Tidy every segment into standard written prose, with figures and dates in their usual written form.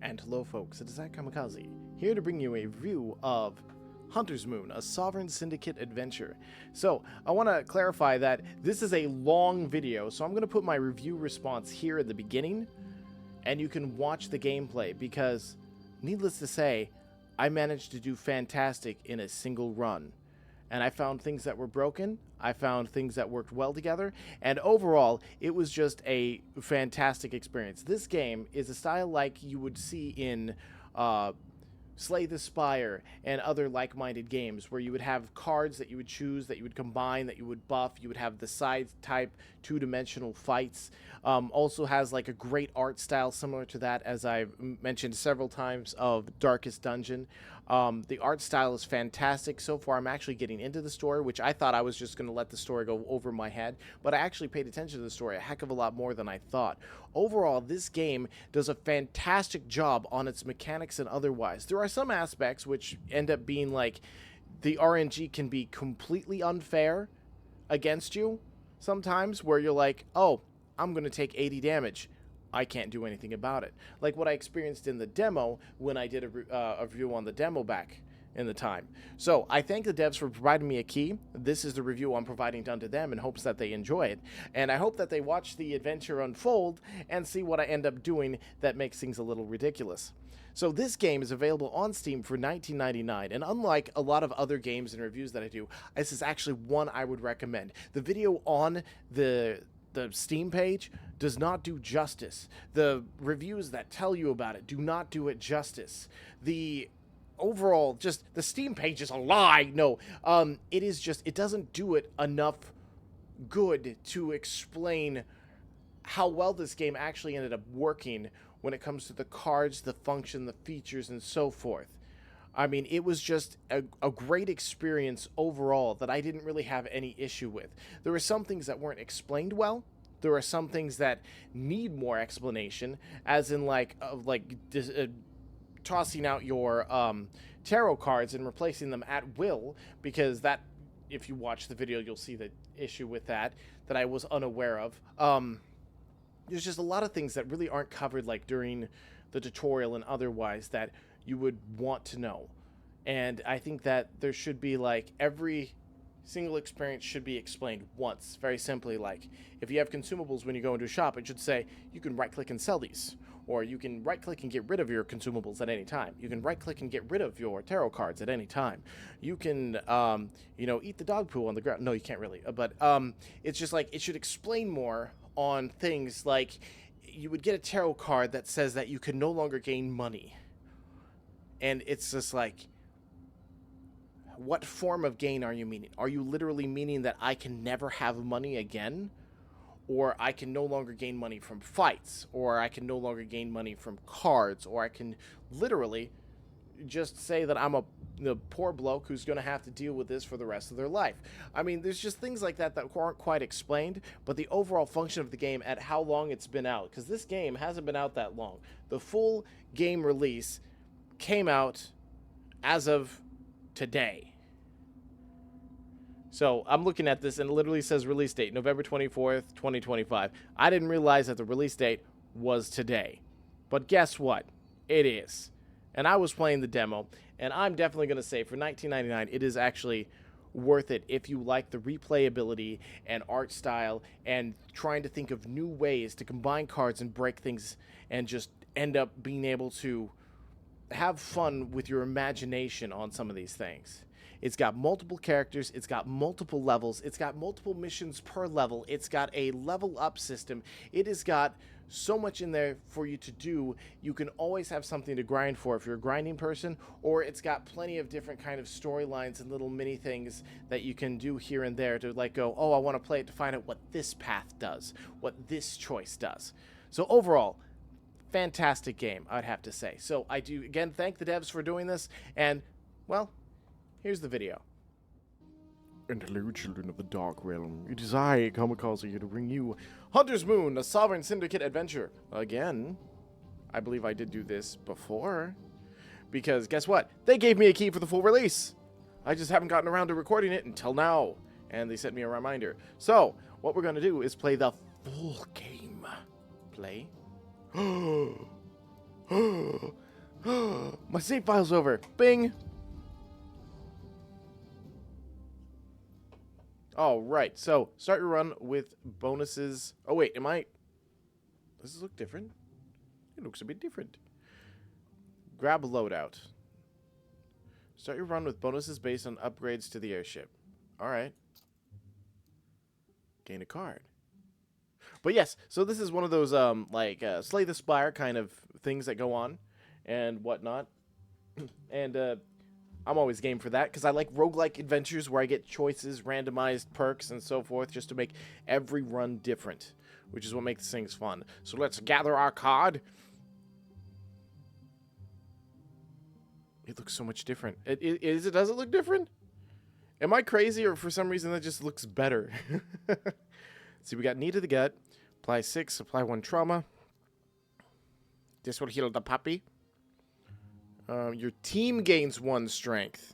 And hello folks, it is Kamikaze, here to bring you a review of Hunter's Moon, a Sovereign Syndicate adventure. So, I want to clarify that this is a long video, so I'm going to put my review response here at the beginning, and you can watch the gameplay, because, needless to say, I managed to do fantastic in a single run. And I found things that were broken, I found things that worked well together, and overall, it was just a fantastic experience. This game is a style like you would see in Slay the Spire and other like-minded games, where you would have cards that you would choose, that you would combine, that you would buff. You would have the side-type two-dimensional fights. Also has like a great art style similar to that, as I've mentioned several times, of Darkest Dungeon. The art style is fantastic. So far, I'm actually getting into the story, which I thought I was just going to let the story go over my head, but I actually paid attention to the story a heck of a lot more than I thought. Overall, this game does a fantastic job on its mechanics and otherwise. There are some aspects which end up being like the RNG can be completely unfair against you sometimes, where you're like, oh, I'm going to take 80 damage. I can't do anything about it. Like what I experienced in the demo when I did a review on the demo back in the time. So I thank the devs for providing me a key. This is the review I'm providing down to them in hopes that they enjoy it. And I hope that they watch the adventure unfold and see what I end up doing that makes things a little ridiculous. So this game is available on Steam for $19.99, and unlike a lot of other games and reviews that I do, this is actually one I would recommend. The video on the Steam page does not do justice. The reviews that tell you about it do not do it justice. The overall, just the Steam page is a lie. No, it is just, it doesn't do it enough good to explain how well this game actually ended up working when it comes to the cards, the function, the features, and so forth. I mean, it was just a great experience overall that I didn't really have any issue with. There were some things that weren't explained well. There are some things that need more explanation, as in tossing out your tarot cards and replacing them at will, because that, if you watch the video, you'll see the issue with that I was unaware of. There's just a lot of things that really aren't covered, like during the tutorial and otherwise, that you would want to know. And I think that there should be, like, every single experience should be explained once, very simply. Like, if you have consumables when you go into a shop, it should say you can right click and sell these, or you can right click and get rid of your consumables at any time. You can right click and get rid of your tarot cards at any time. You can eat the dog poo on the ground. No, you can't really, but it's just like, it should explain more on things. Like, you would get a tarot card that says that you can no longer gain money. And it's just like, what form of gain are you meaning? Are you literally meaning that I can never have money again? Or I can no longer gain money from fights? Or I can no longer gain money from cards? Or I can literally just say that I'm the poor bloke who's going to have to deal with this for the rest of their life. I mean, there's just things like that aren't quite explained, but the overall function of the game at how long it's been out, because this game hasn't been out that long. The full game release came out as of today. So I'm looking at this and it literally says release date November 24th, 2025. I didn't realize that the release date was today. But guess what? It is. And I was playing the demo, and I'm definitely going to say for $19.99 it is actually worth it if you like the replayability and art style and trying to think of new ways to combine cards and break things and just end up being able to have fun with your imagination on some of these things. It's got multiple characters, it's got multiple levels, it's got multiple missions per level, it's got a level up system, it has got so much in there for you to do. You can always have something to grind for if you're a grinding person, or it's got plenty of different kind of storylines and little mini things that you can do here and there to like go, oh, I want to play it to find out what this path does, what this choice does. So overall, fantastic game, I'd have to say. So I do, again, thank the devs for doing this, and, well, here's the video. And hello, children of the Dark Realm. It is I, Kamikaze, here to bring you Hunter's Moon, a Sovereign Syndicate adventure. Again, I believe I did do this before, because guess what? They gave me a key for the full release. I just haven't gotten around to recording it until now, and they sent me a reminder. So, what we're going to do is play the full game. Play. My save file's over. Bing. All right. So start your run with bonuses. Oh wait, does this look different? It looks a bit different. Grab loadout. Start your run with bonuses based on upgrades to the airship. All right. Gain a card. But yes, so this is one of those Slay the Spire kind of things that go on and whatnot. And I'm always game for that because I like roguelike adventures where I get choices, randomized perks, and so forth just to make every run different, which is what makes things fun. So let's gather our card. It looks so much different. Does it look different? Am I crazy, or for some reason that just looks better? See, we got knee to the gut. Apply 6, apply 1 trauma. This will heal the puppy. Your team gains 1 strength.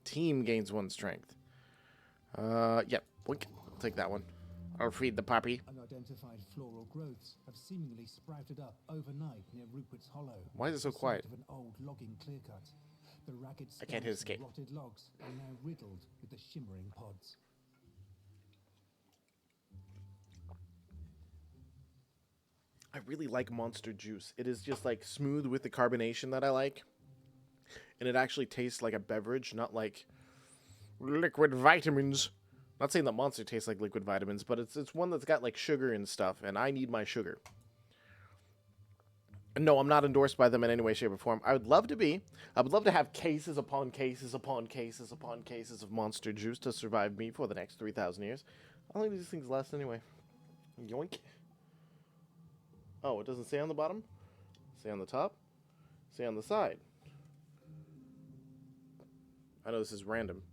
Team gains 1 strength. Yep. Boink. I'll take that one. I'll feed the puppy. Unidentified floral growths have seemingly sprouted up overnight near Rupert's Hollow. Why is it so quiet? Of an old logging clear-cut. The ragged I can't hit escape. Rotted logs are now riddled with the shimmering pods. I really like Monster Juice. It is just like smooth with the carbonation that I like. And it actually tastes like a beverage, not like liquid vitamins. Not saying that Monster tastes like liquid vitamins, but it's one that's got like sugar and stuff, and I need my sugar. No, I'm not endorsed by them in any way, shape, or form. I would love to be. I would love to have cases upon cases upon cases upon cases of Monster Juice to survive me for the next 3,000 years. I don't think these things last anyway. Yoink. Oh, it doesn't say on the bottom? Say on the top? Say on the side. I know this is random.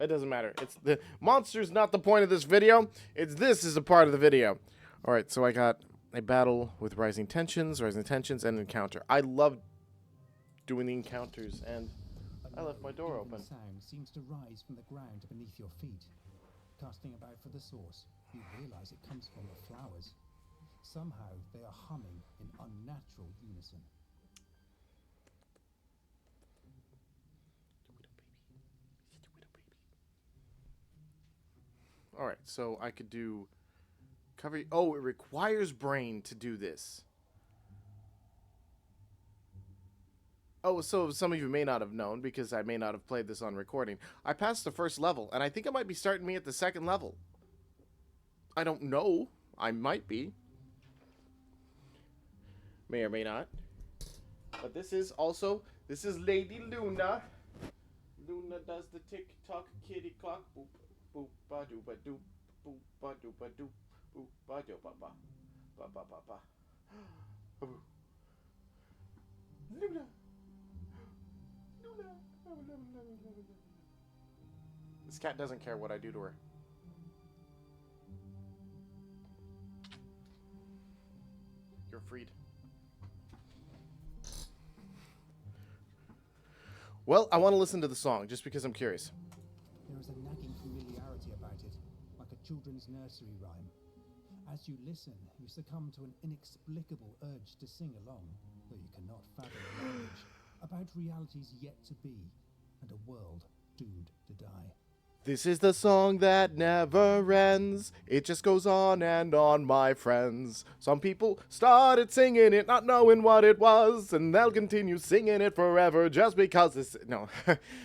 It doesn't matter. It's the monster's not the point of this video. This is a part of the video. All right, so I got a battle with rising tensions, and encounter. I love doing the encounters, and I left my door open. Sound seems to rise from the ground beneath your feet. Casting about for the source, you realize it comes from the flowers. Somehow they are humming in unnatural unison. All right, so I could do cover. Oh, it requires brain to do this. Oh, so some of you may not have known because I may not have played this on recording. I passed the first level, and I think it might be starting me at the second level. I don't know. I might be. May or may not. But this is Lady Luna. Luna does the tick-tock kitty clock. Boop. Boop ba doo ba doop, boop ba doo ba doop, boop ba doo ba ba, ba ba ba ba. Luna, Luna. This cat doesn't care what I do to her. You're freed. Well, I want to listen to the song just because I'm curious. There is a nagging familiarity about it, like a children's nursery rhyme. As you listen, you succumb to an inexplicable urge to sing along, though you cannot fathom the language, about realities yet to be, and a world doomed to die. This is the song that never ends. It just goes on and on, my friends. Some people started singing it, not knowing what it was, and they'll continue singing it forever just because it's... No,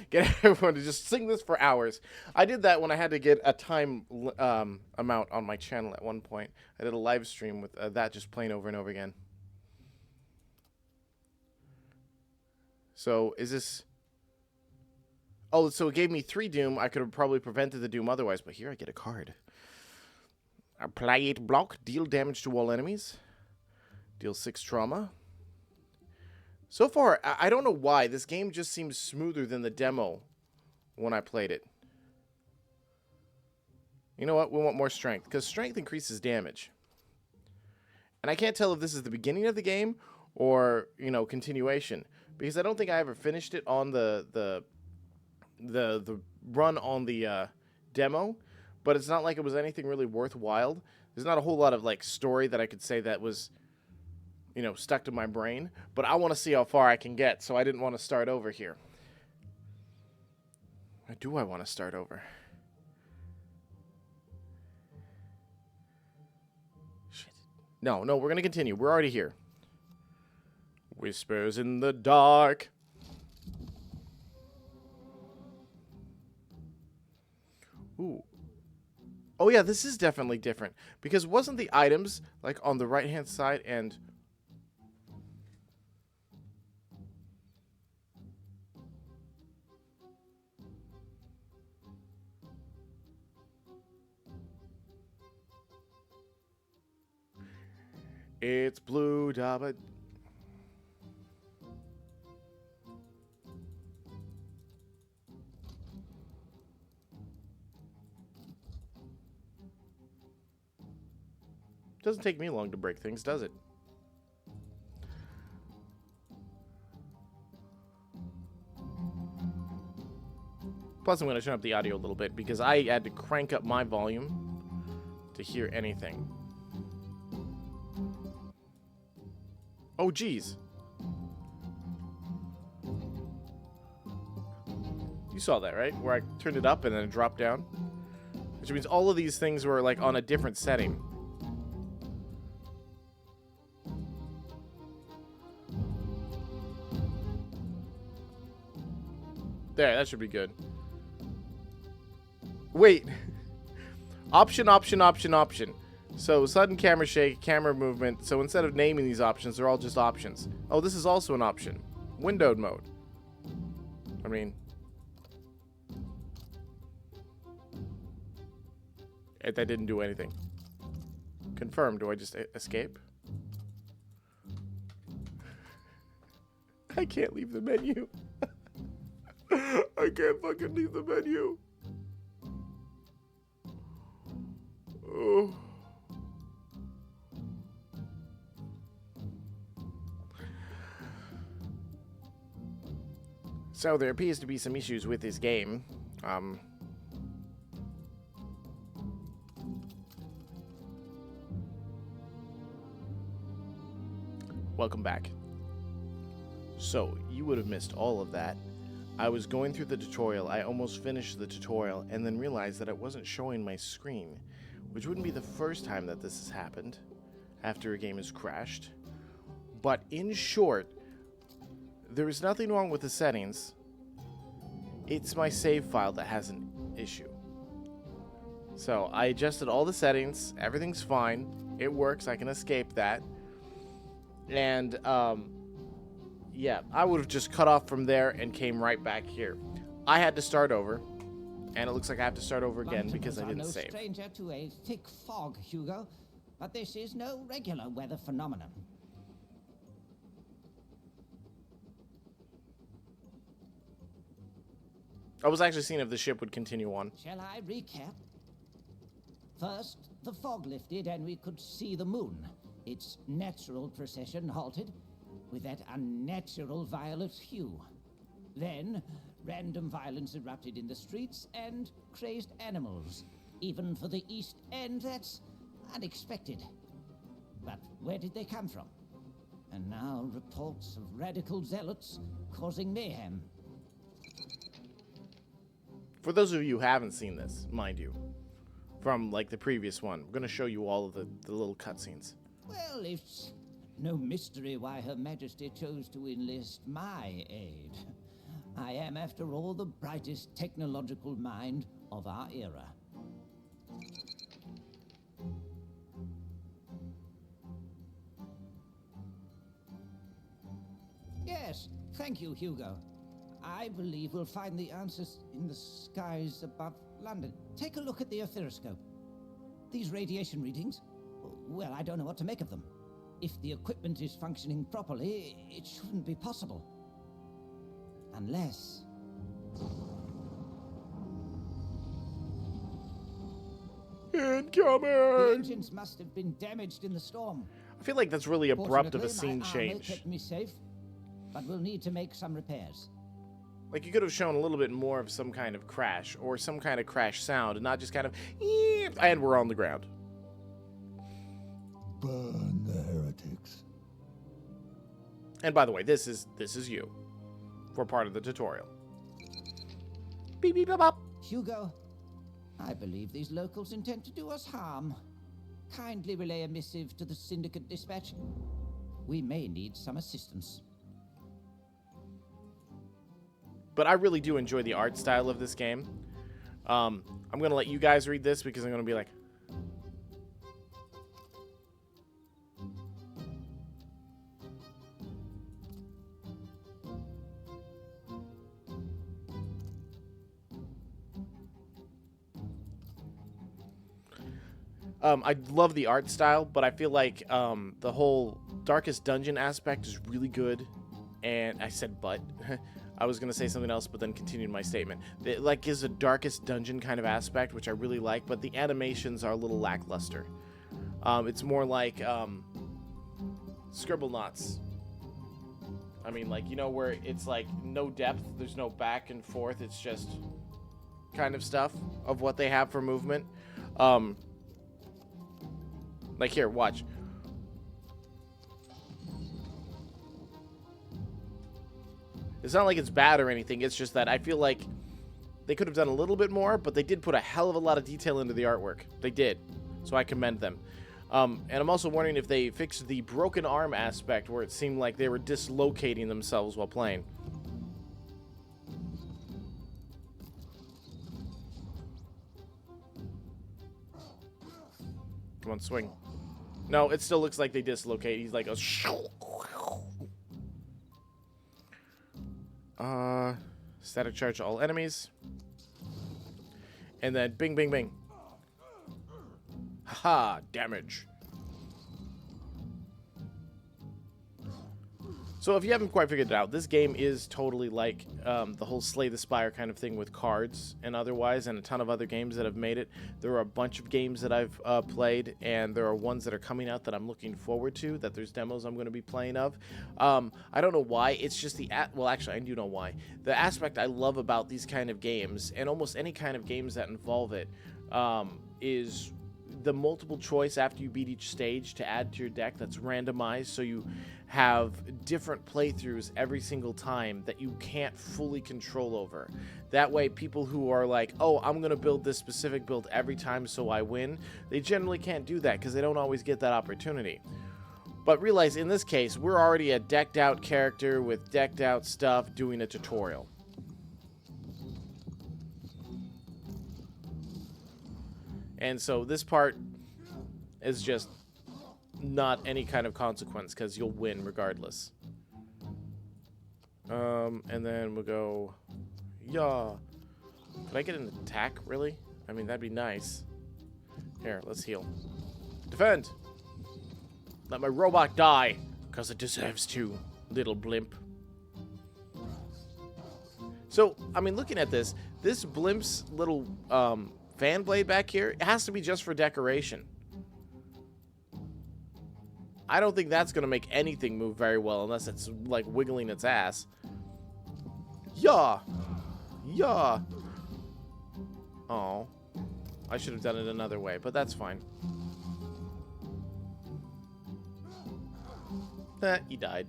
get everyone to just sing this for hours. I did that when I had to get a time amount on my channel at one point. I did a live stream with that just playing over and over again. So, is this... Oh, so it gave me 3 doom. I could have probably prevented the doom otherwise, but here I get a card. Apply 8 block, deal damage to all enemies. Deal 6 trauma. So far, I don't know why. This game just seems smoother than the demo when I played it. You know what? We want more strength, because strength increases damage. And I can't tell if this is the beginning of the game or, you know, continuation. Because I don't think I ever finished it on the run on the demo, but it's not like it was anything really worthwhile. There's not a whole lot of like story that I could say that was you know, stuck to my brain. But I want to see how far I can get, so I didn't want to start over here. Or do I want to start over? Shit. No, we're going to continue. We're already here. Whispers in the dark. Ooh. Oh yeah, this is definitely different. Because wasn't the items, like, on the right-hand side and... It's blue, dabba... Doesn't take me long to break things, does it? Plus, I'm going to turn up the audio a little bit because I had to crank up my volume to hear anything. Oh, geez. You saw that, right? Where I turned it up and then it dropped down? Which means all of these things were, like, on a different setting. There, that should be good. Wait. Option. So, sudden camera shake, camera movement. So, instead of naming these options, they're all just options. Oh, this is also an option. Windowed mode. I mean... that didn't do anything. Confirm. Do I just escape? I can't leave the menu. I can't fucking leave the menu. Oh. So there appears to be some issues with this game. Welcome back. So, you would have missed all of that. I was going through the tutorial, I almost finished the tutorial, and then realized that it wasn't showing my screen, which wouldn't be the first time that this has happened after a game has crashed. But in short, there is nothing wrong with the settings. It's my save file that has an issue. So, I adjusted all the settings, everything's fine, it works, I can escape that. And, yeah, I would have just cut off from there and came right back here. I had to start over, and it looks like I have to start over again because I didn't save. No stranger to a thick fog, Hugo, but this is no regular weather phenomenon. I was actually seeing if the ship would continue on. Shall I recap? First, the fog lifted and we could see the moon. Its natural procession halted with that unnatural violet hue. Then, random violence erupted in the streets and crazed animals. Even for the East End, that's unexpected. But where did they come from? And now reports of radical zealots causing mayhem. For those of you who haven't seen this, mind you, from like the previous one, we're going to show you all of the little cutscenes. Well, it's no mystery why Her Majesty chose to enlist my aid. I am, after all, the brightest technological mind of our era. Yes, thank you, Hugo. I believe we'll find the answers in the skies above London. Take a look at the etheriscope. These radiation readings, well, I don't know what to make of them. If the equipment is functioning properly, it shouldn't be possible. Unless... Incoming! The engines must have been damaged in the storm. I feel like that's really abrupt of a Fortunately, scene my armor change. kept me safe, but we'll need to make some repairs. Like, you could have shown a little bit more of some kind of crash, or some kind of crash sound, and not just kind of, and we're on the ground. Burn the heretics. And by the way, this is you for part of the tutorial. Beep beep bop bop. Hugo, I believe these locals intend to do us harm. Kindly relay a missive to the Syndicate dispatch. We may need some assistance. But I really do enjoy the art style of this game. I'm going to let you guys read this because I'm going to be like... I love the art style, but I feel like the whole Darkest Dungeon aspect is really good. And I said but. I was going to say something else, but then continued my statement. It like is a Darkest Dungeon kind of aspect, which I really like, but the animations are a little lackluster. It's more like Scribblenauts. I mean, like, you know, where it's like no depth, there's no back and forth, it's just kind of stuff of what they have for movement. Like here, watch. It's not like it's bad or anything, it's just that I feel like they could have done a little bit more, but they did put a hell of a lot of detail into the artwork. They did. So I commend them. And I'm also wondering if they fixed the broken arm aspect where it seemed like they were dislocating themselves while playing. Come on, swing. No, it still looks like they dislocate. He's like a... Static charge to all enemies. And then bing, bing, bing. Haha, damage. So if you haven't quite figured it out, this game is totally like the whole Slay the Spire kind of thing with cards and otherwise, and a ton of other games that have made it. There are a bunch of games that I've played, and there are ones that are coming out that I'm looking forward to, that there's demos I'm going to be playing of. I don't know why. It's just well, actually, I do know why. The aspect I love about these kind of games, and almost any kind of games that involve it, is the multiple choice after you beat each stage to add to your deck that's randomized, so you have different playthroughs every single time that you can't fully control over. That way, people who are like, oh, I'm going to build this specific build every time so I win, they generally can't do that because they don't always get that opportunity. But realize, in this case, we're already a decked out character with decked out stuff doing a tutorial. And so this part is just not any kind of consequence because you'll win regardless. And then we'll go, yeah. Could I get an attack, really? I mean, that'd be nice. Here, let's heal. Defend! Let my robot die, because it deserves to, little blimp. So, I mean, looking at this blimp's little, fan blade back here, it has to be just for decoration. I don't think that's going to make anything move very well unless it's, like, wiggling its ass. Yeah! Yeah! Oh. I should have done it another way, but that's fine. He died.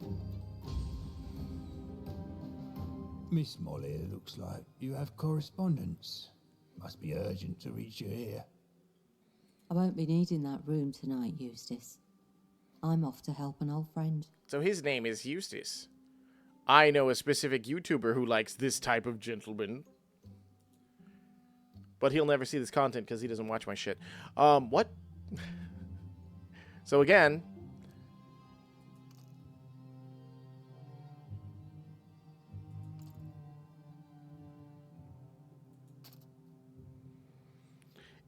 Miss Molly, it looks like you have correspondence. Must be urgent to reach you here. I won't be needing that room tonight, Eustace. I'm off to help an old friend. So his name is Eustace. I know a specific YouTuber who likes this type of gentleman. But he'll never see this content because he doesn't watch my shit. What? So again...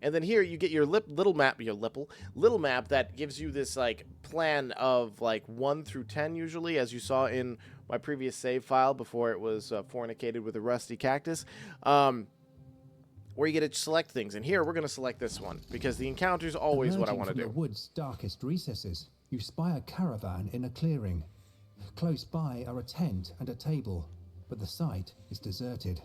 And then here you get your little map that gives you this like plan of like 1 through 10 usually, as you saw in my previous save file before it was fornicated with a rusty cactus, where you get to select things. And here we're going to select this one because the encounter is always what I want to do. From the wood's darkest recesses, you spy a caravan in a clearing. Close by are a tent and a table, but the site is deserted.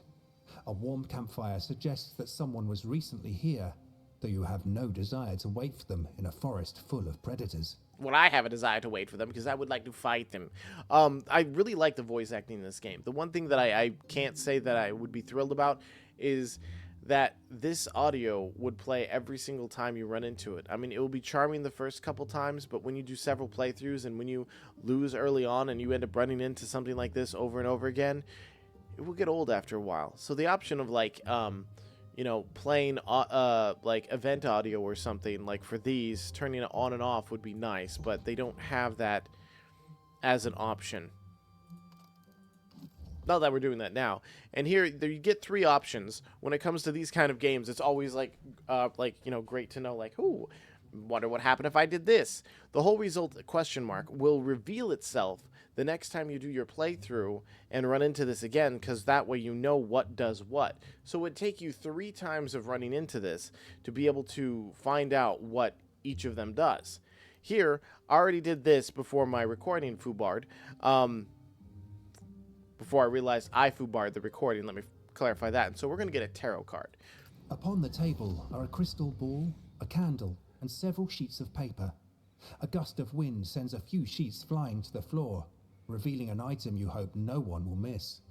A warm campfire suggests that someone was recently here, though you have no desire to wait for them in a forest full of predators. what I have a desire to wait for them, because I would like to fight them. I really like the voice acting in this game. The one thing that I can't say that I would be thrilled about is that this audio would play every single time you run into it. I mean, it will be charming the first couple times, but when you do several playthroughs and when you lose early on and you end up running into something like this over and over again, it will get old after a while. So the option of like, you know, playing like event audio or something like for these, turning it on and off would be nice, but they don't have that as an option. Not that we're doing that now. And here, you get 3 options. When it comes to these kind of games, it's always like, you know, great to know, like, ooh, wonder what happened if I did this. The whole result, question mark, will reveal itself the next time you do your playthrough and run into this again, because that way you know what does what. So it would take you 3 times of running into this to be able to find out what each of them does. Here, I already did this before my recording, Fubard. Before I realized I foobarred the recording, let me clarify that. And so we're going to get a tarot card. Upon the table are a crystal ball, a candle, and several sheets of paper. A gust of wind sends a few sheets flying to the floor, revealing an item you hope no one will miss.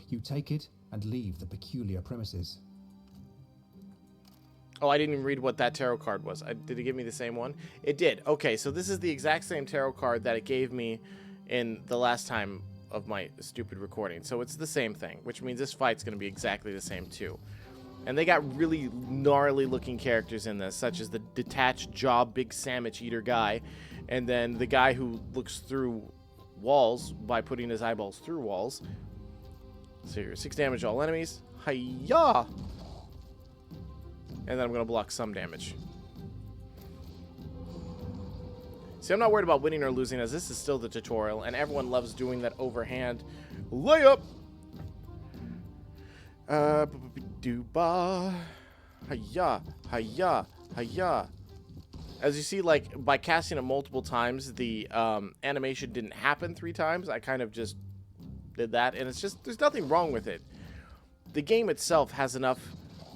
You take it and leave the peculiar premises. Oh, I didn't even read what that tarot card was. Did it give me the same one? It did. Okay, so this is the exact same tarot card that it gave me in the last time of my stupid recording. So it's the same thing, which means this fight's going to be exactly the same too. And they got really gnarly looking characters in this, such as the detached jaw big sandwich eater guy, and then the guy who looks through walls by putting his eyeballs through walls. So here, 6 damage to all enemies. Hi-ya! And then I'm going to block some damage. See, I'm not worried about winning or losing, as this is still the tutorial, and everyone loves doing that overhand layup. Ba-ba-ba-doo-ba. Hi-ya, hi-ya, hi-ya. As you see, like, by casting it multiple times, the animation didn't happen 3 times. I kind of just did that, and it's just, there's nothing wrong with it. The game itself has enough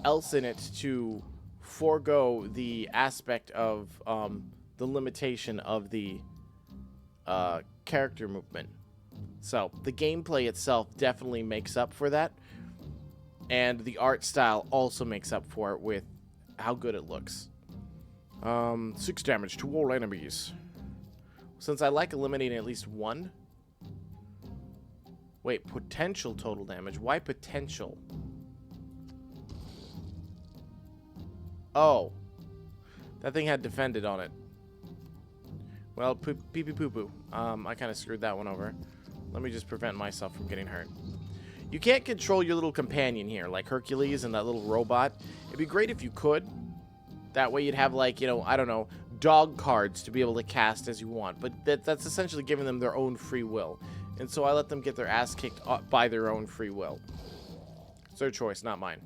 else in it to forego the aspect of the limitation of the character movement. So the gameplay itself definitely makes up for that, and the art style also makes up for it with how good it looks. 6 damage to all enemies. Since I like eliminating at least one. Wait, potential total damage. Why potential? Oh, that thing had defended on it. Well, pee-pee-poo-poo. I kind of screwed that one over. Let me just prevent myself from getting hurt. You can't control your little companion here, like Hercules and that little robot. It'd be great if you could. That way you'd have, like, you know, I don't know, dog cards to be able to cast as you want. But that's essentially giving them their own free will. And so I let them get their ass kicked by their own free will. It's their choice, not mine.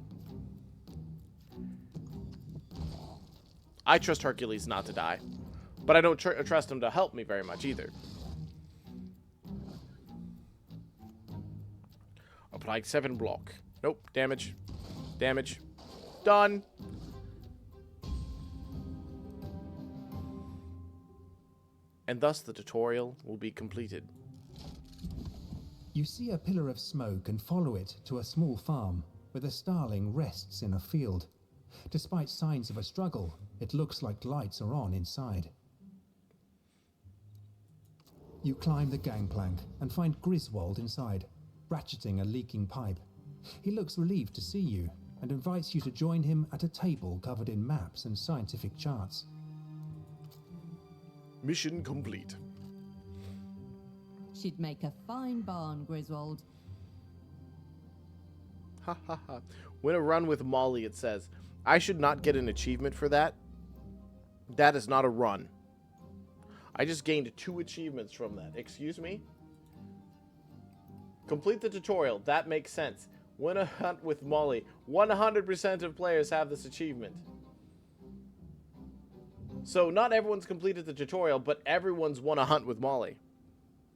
I trust Hercules not to die. But I don't trust him to help me very much either. Apply 7 block. Nope. Damage. Damage. Done. And thus the tutorial will be completed. You see a pillar of smoke and follow it to a small farm where the starling rests in a field. Despite signs of a struggle, it looks like lights are on inside. You climb the gangplank and find Griswold inside, ratcheting a leaking pipe. He looks relieved to see you and invites you to join him at a table covered in maps and scientific charts. Mission complete. She'd make a fine barn, Griswold. Ha ha ha. Win a run with Molly, it says. I should not get an achievement for that. That is not a run. I just gained 2 achievements from that. Excuse me? Complete the tutorial. That makes sense. Win a hunt with Molly. 100% of players have this achievement. So not everyone's completed the tutorial, but everyone's won a hunt with Molly.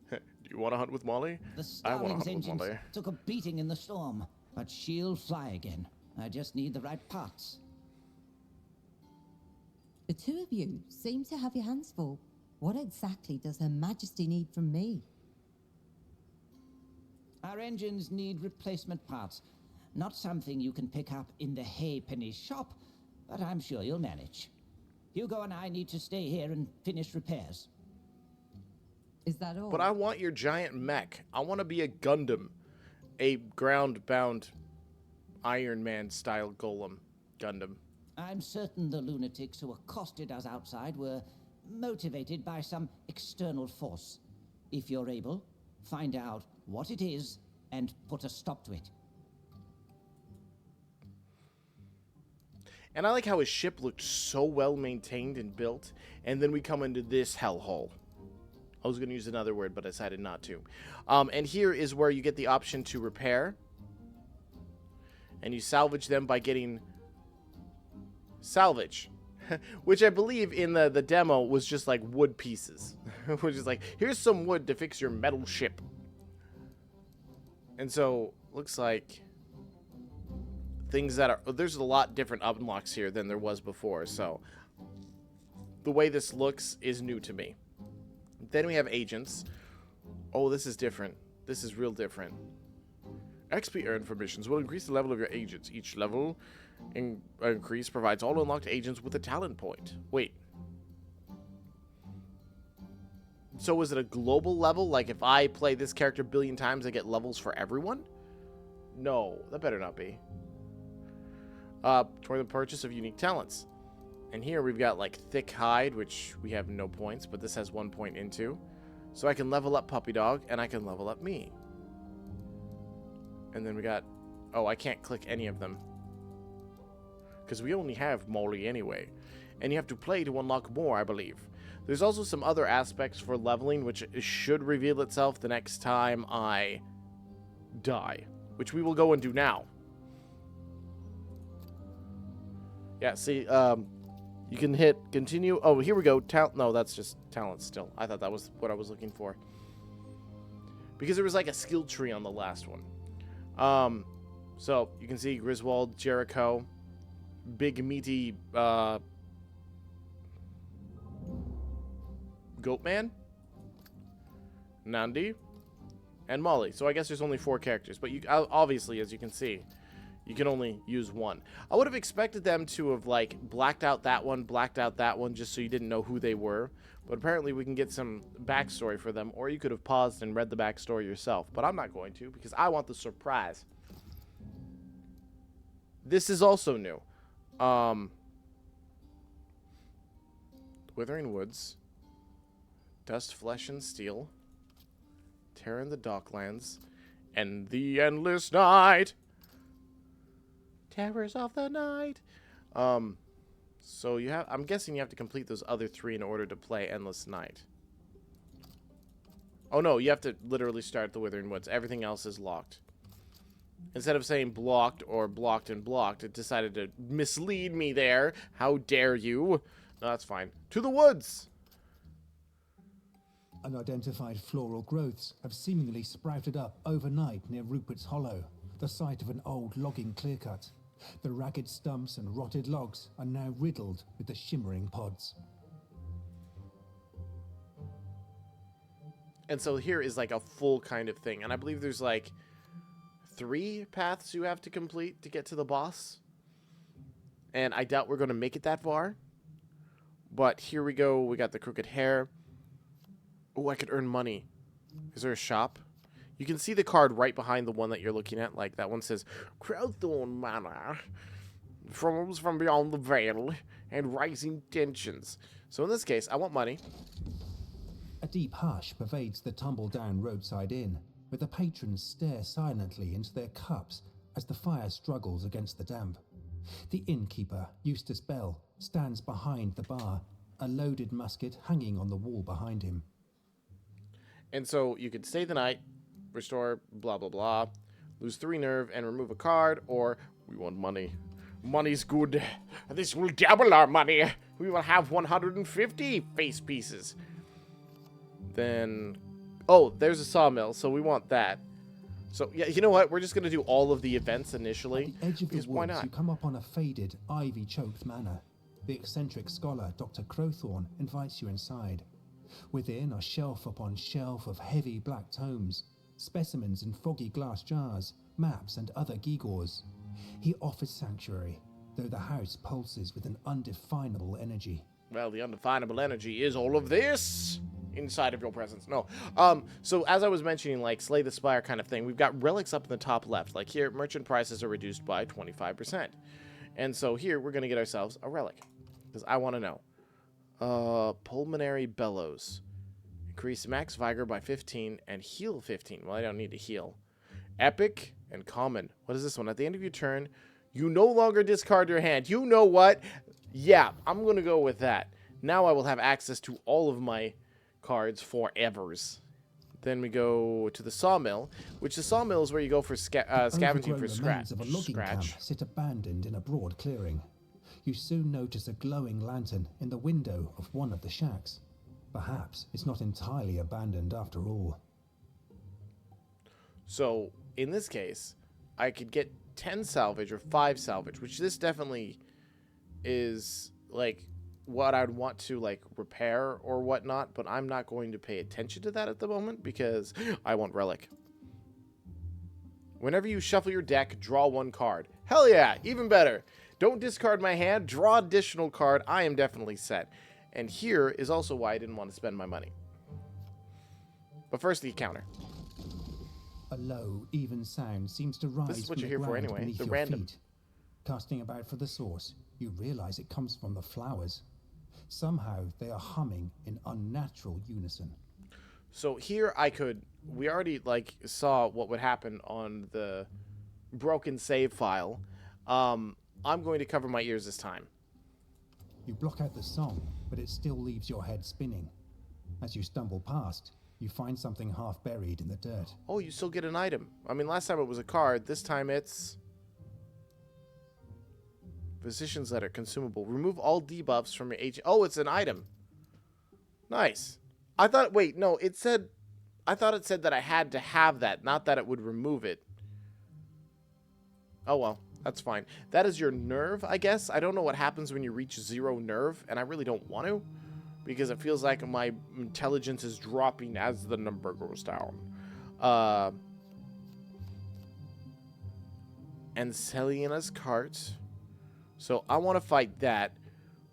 Do you want to hunt with Molly? The I want to Starling's hunt with engines Molly. took a beating in the storm, but she'll fly again. I just need the right parts. The 2 of you seem to have your hands full. What exactly does Her Majesty need from me? Our engines need replacement parts. Not something you can pick up in the Haypenny shop, but I'm sure you'll manage. Hugo and I need to stay here and finish repairs. Is that all? But I want your giant mech. I want to be a Gundam. A ground-bound Iron Man-style golem Gundam. I'm certain the lunatics who accosted us outside were motivated by some external force. If you're able, find out what it is and put a stop to it. And I like how his ship looked so well maintained and built, and then we come into this hellhole. I was going to use another word, but I decided not to. And here is where you get the option to repair. And you salvage them by getting salvage. Which I believe in the demo was just like wood pieces. Which is like, here's some wood to fix your metal ship. And so, looks like things that are... There's a lot different unlocks here than there was before. So, the way this looks is new to me. Then we have agents. Oh, this is different. This is real different. XP earned for missions will increase the level of your agents. Each level increase provides all unlocked agents with a talent point. Wait. So is it a global level? Like if I play this character a billion times, I get levels for everyone? No, that better not be. Toward the purchase of unique talents. And here we've got like thick hide, which we have no points, but this has 1 point into. So I can level up Puppy Dog, and I can level up me. And then we got... Oh, I can't click any of them. Because we only have Molly anyway. And you have to play to unlock more, I believe. There's also some other aspects for leveling, which should reveal itself the next time I die. Which we will go and do now. Yeah, see, you can hit continue. Oh, here we go. No, that's just talent still. I thought that was what I was looking for. Because there was like a skill tree on the last one. So you can see Griswold, Jericho, big meaty Goatman, Nandi, and Molly. So I guess there's only 4 characters, but you obviously, as you can see, you can only use one. I would have expected them to have like blacked out that one, just so you didn't know who they were. But apparently we can get some backstory for them, or you could have paused and read the backstory yourself. But I'm not going to, because I want the surprise. This is also new. Withering Woods, Dust, Flesh, and Steel, Terror in the Docklands, and The Endless Night. Terrors of the Night. So you have, I'm guessing you have to complete those other 3 in order to play Endless Night. Oh no, you have to literally start the Withering Woods. Everything else is locked. Instead of saying blocked or blocked and blocked, it decided to mislead me there. How dare you? No, that's fine. To the woods! Unidentified floral growths have seemingly sprouted up overnight near Rupert's Hollow, the site of an old logging clearcut. The ragged stumps and rotted logs are now riddled with the shimmering pods. And so here is like a full kind of thing. And I believe there's like 3 paths you have to complete to get to the boss. And I doubt we're going to make it that far. But here we go. We got the crooked hair. Oh, I could earn money. Is there a shop? You can see the card right behind the one that you're looking at. Like, that one says, Crowthorne Manor, from beyond the veil, and rising tensions. So in this case, I want money. A deep hush pervades the tumble-down roadside inn, where the patrons stare silently into their cups as the fire struggles against the damp. The innkeeper, Eustace Bell, stands behind the bar, a loaded musket hanging on the wall behind him. And so you could stay the night, restore blah blah blah, lose 3 nerve and remove a card, or we want money. Money's good. This will double our money. We will have 150 face pieces. Then, oh, there's a sawmill, so we want that. So yeah, you know what? We're just gonna do all of the events initially. At the edge of the because why woods, not? you come upon a faded, ivy-choked manor. The eccentric scholar, Dr. Crowthorne, invites you inside. Within are shelf upon shelf of heavy black tomes, specimens in foggy glass jars, maps and other gewgaws. He offers sanctuary, though the house pulses with an undefinable energy. Well, the undefinable energy is all of this inside of your presence. No. So as I was mentioning, like Slay the Spire kind of thing, we've got relics up in the top left. Like here, merchant prices are reduced by 25%. And so here, we're going to get ourselves a relic. Because I want to know. Pulmonary Bellows. Increase max vigor by 15 and heal 15. Well, I don't need to heal. Epic and common. What is this one? At the end of your turn, you no longer discard your hand. You know what? Yeah, I'm going to go with that. Now I will have access to all of my cards forevers. Then we go to the sawmill, which the sawmill is where you go for scavenging for remains of a logging camp sit abandoned in a broad clearing. You soon notice a glowing lantern in the window of one of the shacks. Perhaps it's not entirely abandoned after all. So, in this case, I could get 10 salvage or 5 salvage, which this definitely is, like, what I'd want to, like, repair or whatnot, but I'm not going to pay attention to that at the moment because I want relic. Whenever you shuffle your deck, draw 1 card. Hell yeah, even better. Don't discard my hand, draw additional card. I am definitely set. And here is also why I didn't want to spend my money. But first, the counter. A low, even sound seems to rise This is what from you're the here for ground anyway, beneath the your random. feet. Casting about for the source, you realize it comes from the flowers. Somehow they are humming in unnatural unison. So here I could, we already like saw what would happen on the broken save file. I'm going to cover my ears this time. You block out the song, but it still leaves your head spinning. As you stumble past, you find something half buried in the dirt. Oh, you still get an item. I mean, last time it was a card. This time it's Physician's Letter, consumable. Remove all debuffs from your agent. Oh, it's an item. Nice. I thought, wait, no, it said, I thought it said that I had to have that, not that it would remove it. Oh, well, that's fine. That is your nerve, I guess. I don't know what happens when you reach 0 nerve, and I really don't want to, because it feels like my intelligence is dropping as the number goes down. And Seliena's cart. So I want to fight that,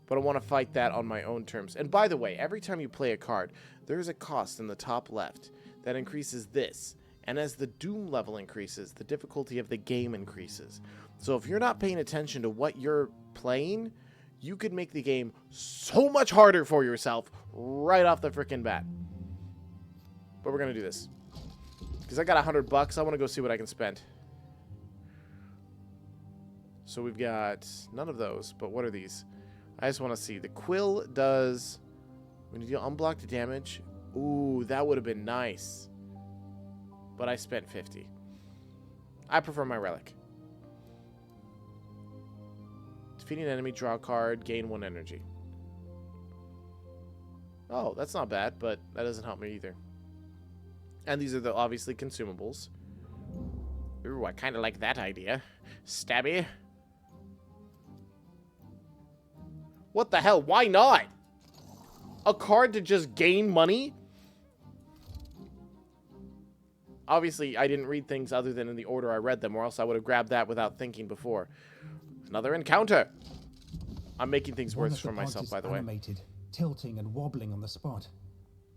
but I want to fight that on my own terms. And by the way, every time you play a card, there's a cost in the top left that increases this. And as the Doom level increases, the difficulty of the game increases. So if you're not paying attention to what you're playing, you could make the game so much harder for yourself right off the frickin' bat. But we're going to do this. Because I got $100. I want to go see what I can spend. So we've got none of those, but what are these? I just want to see. The Quill does, when you deal unblocked damage, ooh, that would have been nice. But I spent 50. I prefer my relic. Defeating an enemy, draw a card, gain 1 energy. Oh, that's not bad, but that doesn't help me either. And these are the obviously consumables. Ooh, I kind of like that idea. Stabby. What the hell? Why not? A card to just gain money? Obviously, I didn't read things other than in the order I read them, or else I would have grabbed that without thinking before. Another encounter. I'm making things worse for myself, by the way. Animated, tilting and wobbling on the spot.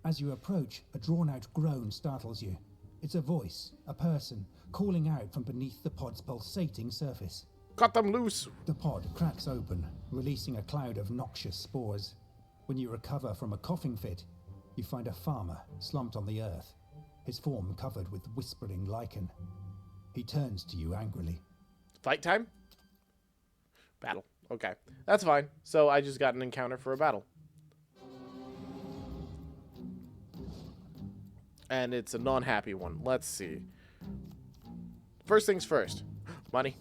As you approach, a drawn-out groan startles you. It's a voice, a person, calling out from beneath the pod's pulsating surface. Cut them loose! The pod cracks open, releasing a cloud of noxious spores. When you recover from a coughing fit, you find a farmer slumped on the earth, his form covered with whispering lichen. He turns to you angrily. Fight time? Battle. Okay. That's fine. So I just got an encounter for a battle. And it's a non-happy one. Let's see. First things first. Money.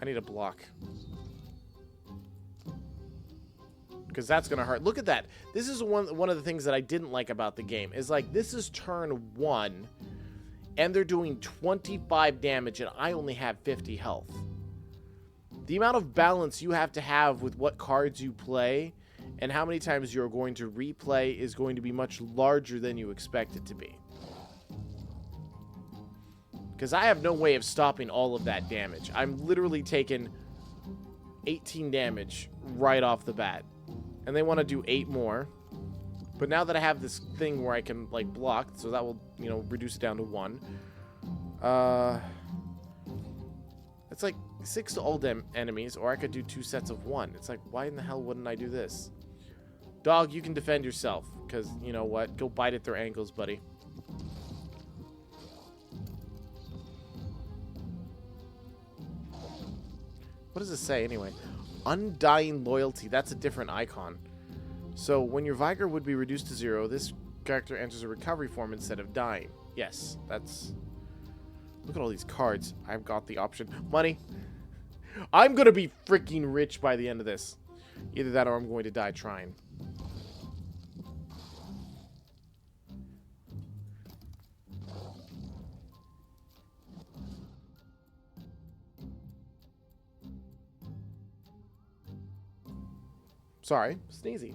I need a block. Because that's going to hurt. Look at that. This is one of the things that I didn't like about the game. Is like, this is turn 1. And they're doing 25 damage, and I only have 50 health. The amount of balance you have to have with what cards you play and how many times you're going to replay is going to be much larger than you expect it to be. Because I have no way of stopping all of that damage. I'm literally taking 18 damage right off the bat. And they want to do 8 more. But now that I have this thing where I can, like, block, so that will, you know, reduce it down to 1. It's like 6 to all enemies, or I could do 2 sets of 1. It's like, why in the hell wouldn't I do this? Dog, you can defend yourself, because, you know what? Go bite at their ankles, buddy. What does it say, anyway? Undying Loyalty. That's a different icon. So, when your Vigor would be reduced to 0, this character enters a recovery form instead of dying. Yes, that's... Look at all these cards. I've got the option. Money. I'm going to be freaking rich by the end of this. Either that or I'm going to die trying. Sorry, sneezy.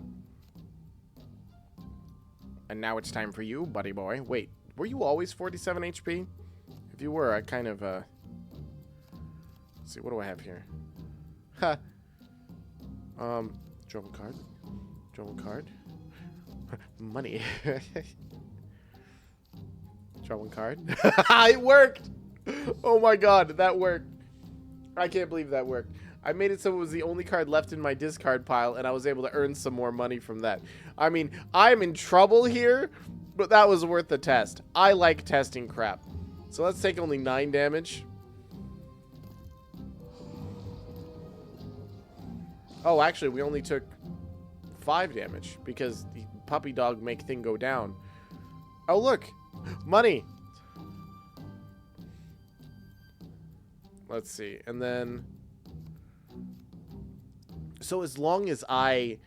And now it's time for you, buddy boy. Wait, were you always 47 HP? If you were, I kind of, let's see, what do I have here? Ha! Draw a card. Draw a card. Money. Draw one card. It worked! Oh my god, that worked. I can't believe that worked. I made it so it was the only card left in my discard pile, and I was able to earn some more money from that. I mean, I'm in trouble here, but that was worth the test. I like testing crap. So let's take only 9 damage. Oh, actually, we only took 5 damage, because the puppy dog make thing go down. Oh, look! Money! Let's see, and then... So as long as I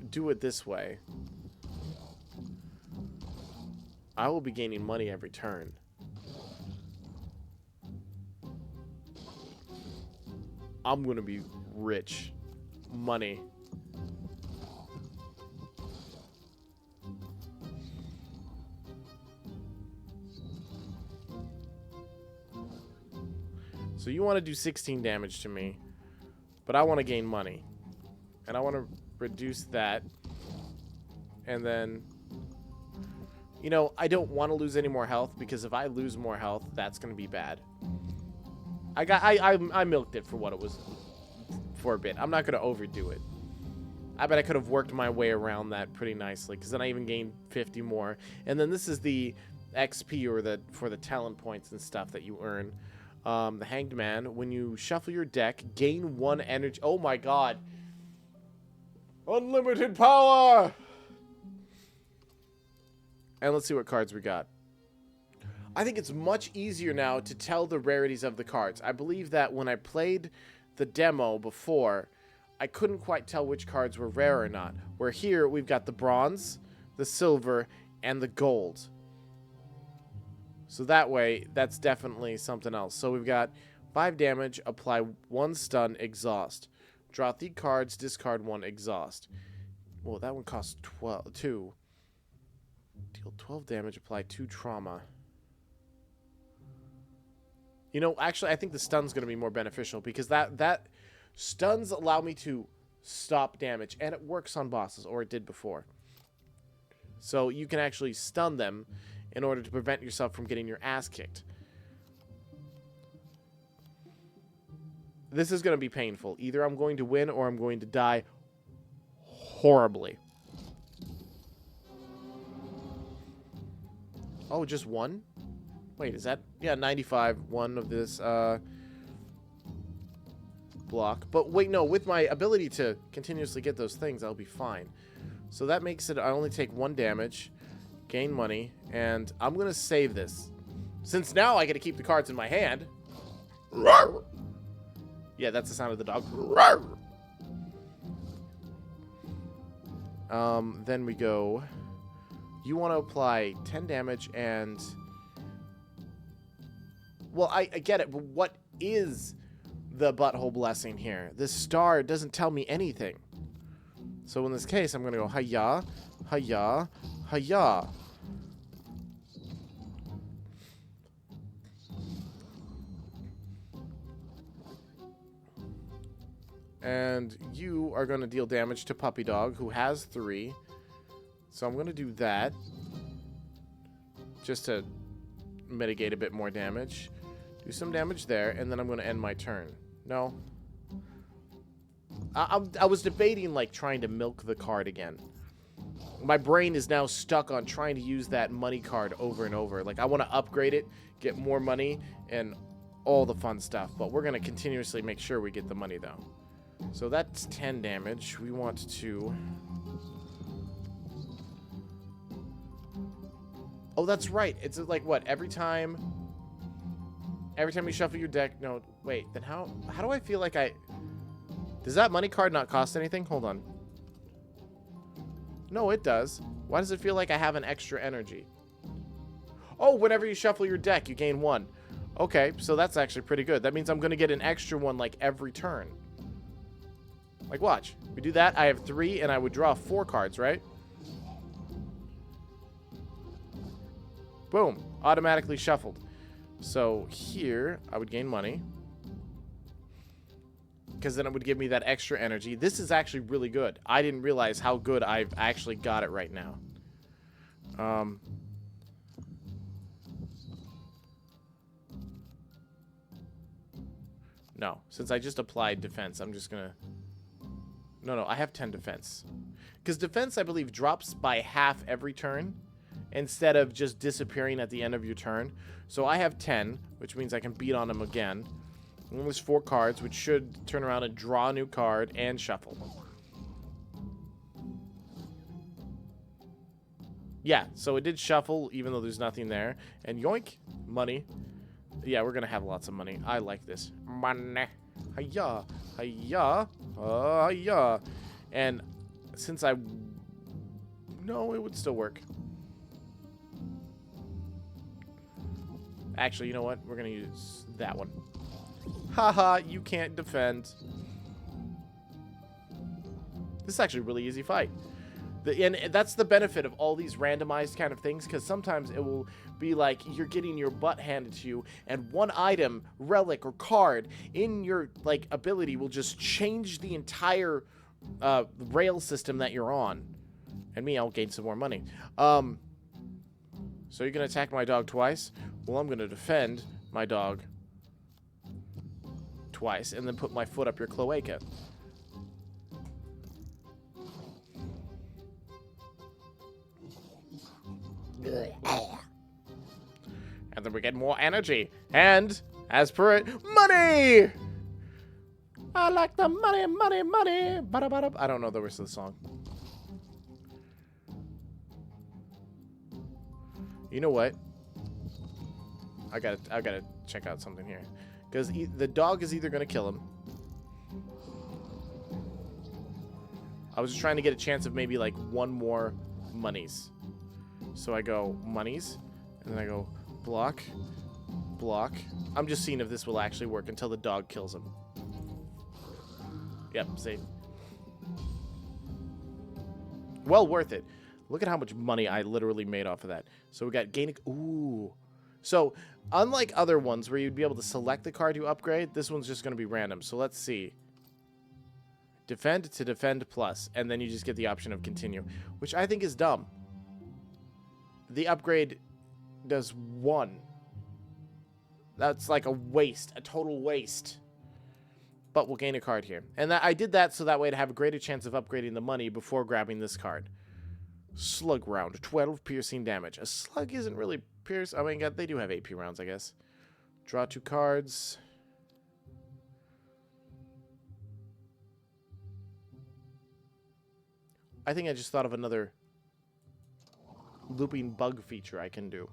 do it this way, I will be gaining money every turn. I'm gonna be rich. Money. So you want to do 16 damage to me. But I want to gain money. And I want to reduce that. And then... You know, I don't want to lose any more health, because if I lose more health, that's going to be bad. I milked it for what it was for a bit. I'm not going to overdo it. I bet I could have worked my way around that pretty nicely, because then I even gained 50 more. And then this is the XP, or for the talent points and stuff that you earn. The Hanged Man, when you shuffle your deck, gain 1 energy. Oh my god. Unlimited power! And let's see what cards we got. I think it's much easier now to tell the rarities of the cards. I believe that when I played the demo before, I couldn't quite tell which cards were rare or not. Where here, we've got the bronze, the silver, and the gold. So that way, that's definitely something else. So we've got 5 damage, apply 1 stun, exhaust. Draw 3 cards, discard 1, exhaust. Well, that one costs 2. Deal 12 damage, apply 2 trauma. You know, actually, I think the stun's going to be more beneficial, because that stuns allow me to stop damage, and it works on bosses, or it did before. So you can actually stun them in order to prevent yourself from getting your ass kicked. This is going to be painful. Either I'm going to win or I'm going to die horribly. Oh, just 1? Wait, is that... Yeah, 95. 1 of this block. But wait, no. With my ability to continuously get those things, I'll be fine. So that makes it... I only take 1 damage. Gain money, and I'm gonna save this. Since now I get to keep the cards in my hand. Yeah, that's the sound of the dog. Then we go... You want to apply 10 damage and... Well, I get it, but what is the butthole blessing here? This star doesn't tell me anything. So in this case, I'm going to go hi-ya, hi-ya, hi-ya. And you are going to deal damage to Puppy Dog, who has 3. So I'm going to do that. Just to mitigate a bit more damage. Do some damage there, and then I'm going to end my turn. No. I was debating, like, trying to milk the card again. My brain is now stuck on trying to use that money card over and over. Like, I want to upgrade it, get more money, and all the fun stuff. But we're going to continuously make sure we get the money, though. So that's 10 damage. We want to... Oh, that's right. It's like, what, every time you shuffle your deck... No, wait, then how do I feel like I... Does that money card not cost anything? Hold on. No, it does. Why does it feel like I have an extra energy? Oh, whenever you shuffle your deck, you gain 1. Okay, so that's actually pretty good. That means I'm going to get an extra one, like, every turn. Like, watch. We do that, I have 3, and I would draw 4 cards, right? Boom. Automatically shuffled. So here, I would gain money. Because then it would give me that extra energy. This is actually really good. I didn't realize how good I've actually got it right now. No. Since I just applied defense, I'm just gonna... No, I have 10 defense. Because defense, I believe, drops by half every turn. Instead of just disappearing at the end of your turn. So I have 10, which means I can beat on him again. And there's 4 cards, which should turn around and draw a new card and shuffle. Yeah, so it did shuffle, even though there's nothing there. And yoink, money. Yeah, we're going to have lots of money. I like this. Money. Hi-ya, hi-ya, hi-ya. And since I... No, it would still work. Actually, you know what? We're going to use that one. Haha, you can't defend. This is actually a really easy fight. And that's the benefit of all these randomized kind of things, because sometimes it will be like you're getting your butt handed to you, and one item, relic, or card in your like ability will just change the entire rail system that you're on. And me, I'll gain some more money. So you're going to attack my dog twice? Well, I'm going to defend my dog twice, and then put my foot up your cloaca. And then we get more energy. And, as per it, money! I like the money, money, money. Ba-da-ba-da. I don't know the rest of the song. You know what? I gotta check out something here. Because the dog is either going to kill him. I was just trying to get a chance of maybe like 1 more monies. So I go monies. And then I go block. Block. I'm just seeing if this will actually work until the dog kills him. Yep, see. Well worth it. Look at how much money I literally made off of that. So we got gain... Ooh. So, unlike other ones where you'd be able to select the card you upgrade, this one's just going to be random. So let's see. Defend to defend plus, and then you just get the option of continue, which I think is dumb. The upgrade does 1. That's like a waste, a total waste. But we'll gain a card here. And I did that so that way to have a greater chance of upgrading the money before grabbing this card. Slug round, 12 piercing damage. A slug isn't really pierce. I mean, they do have AP rounds, I guess. Draw 2 cards. I think I just thought of another looping bug feature I can do.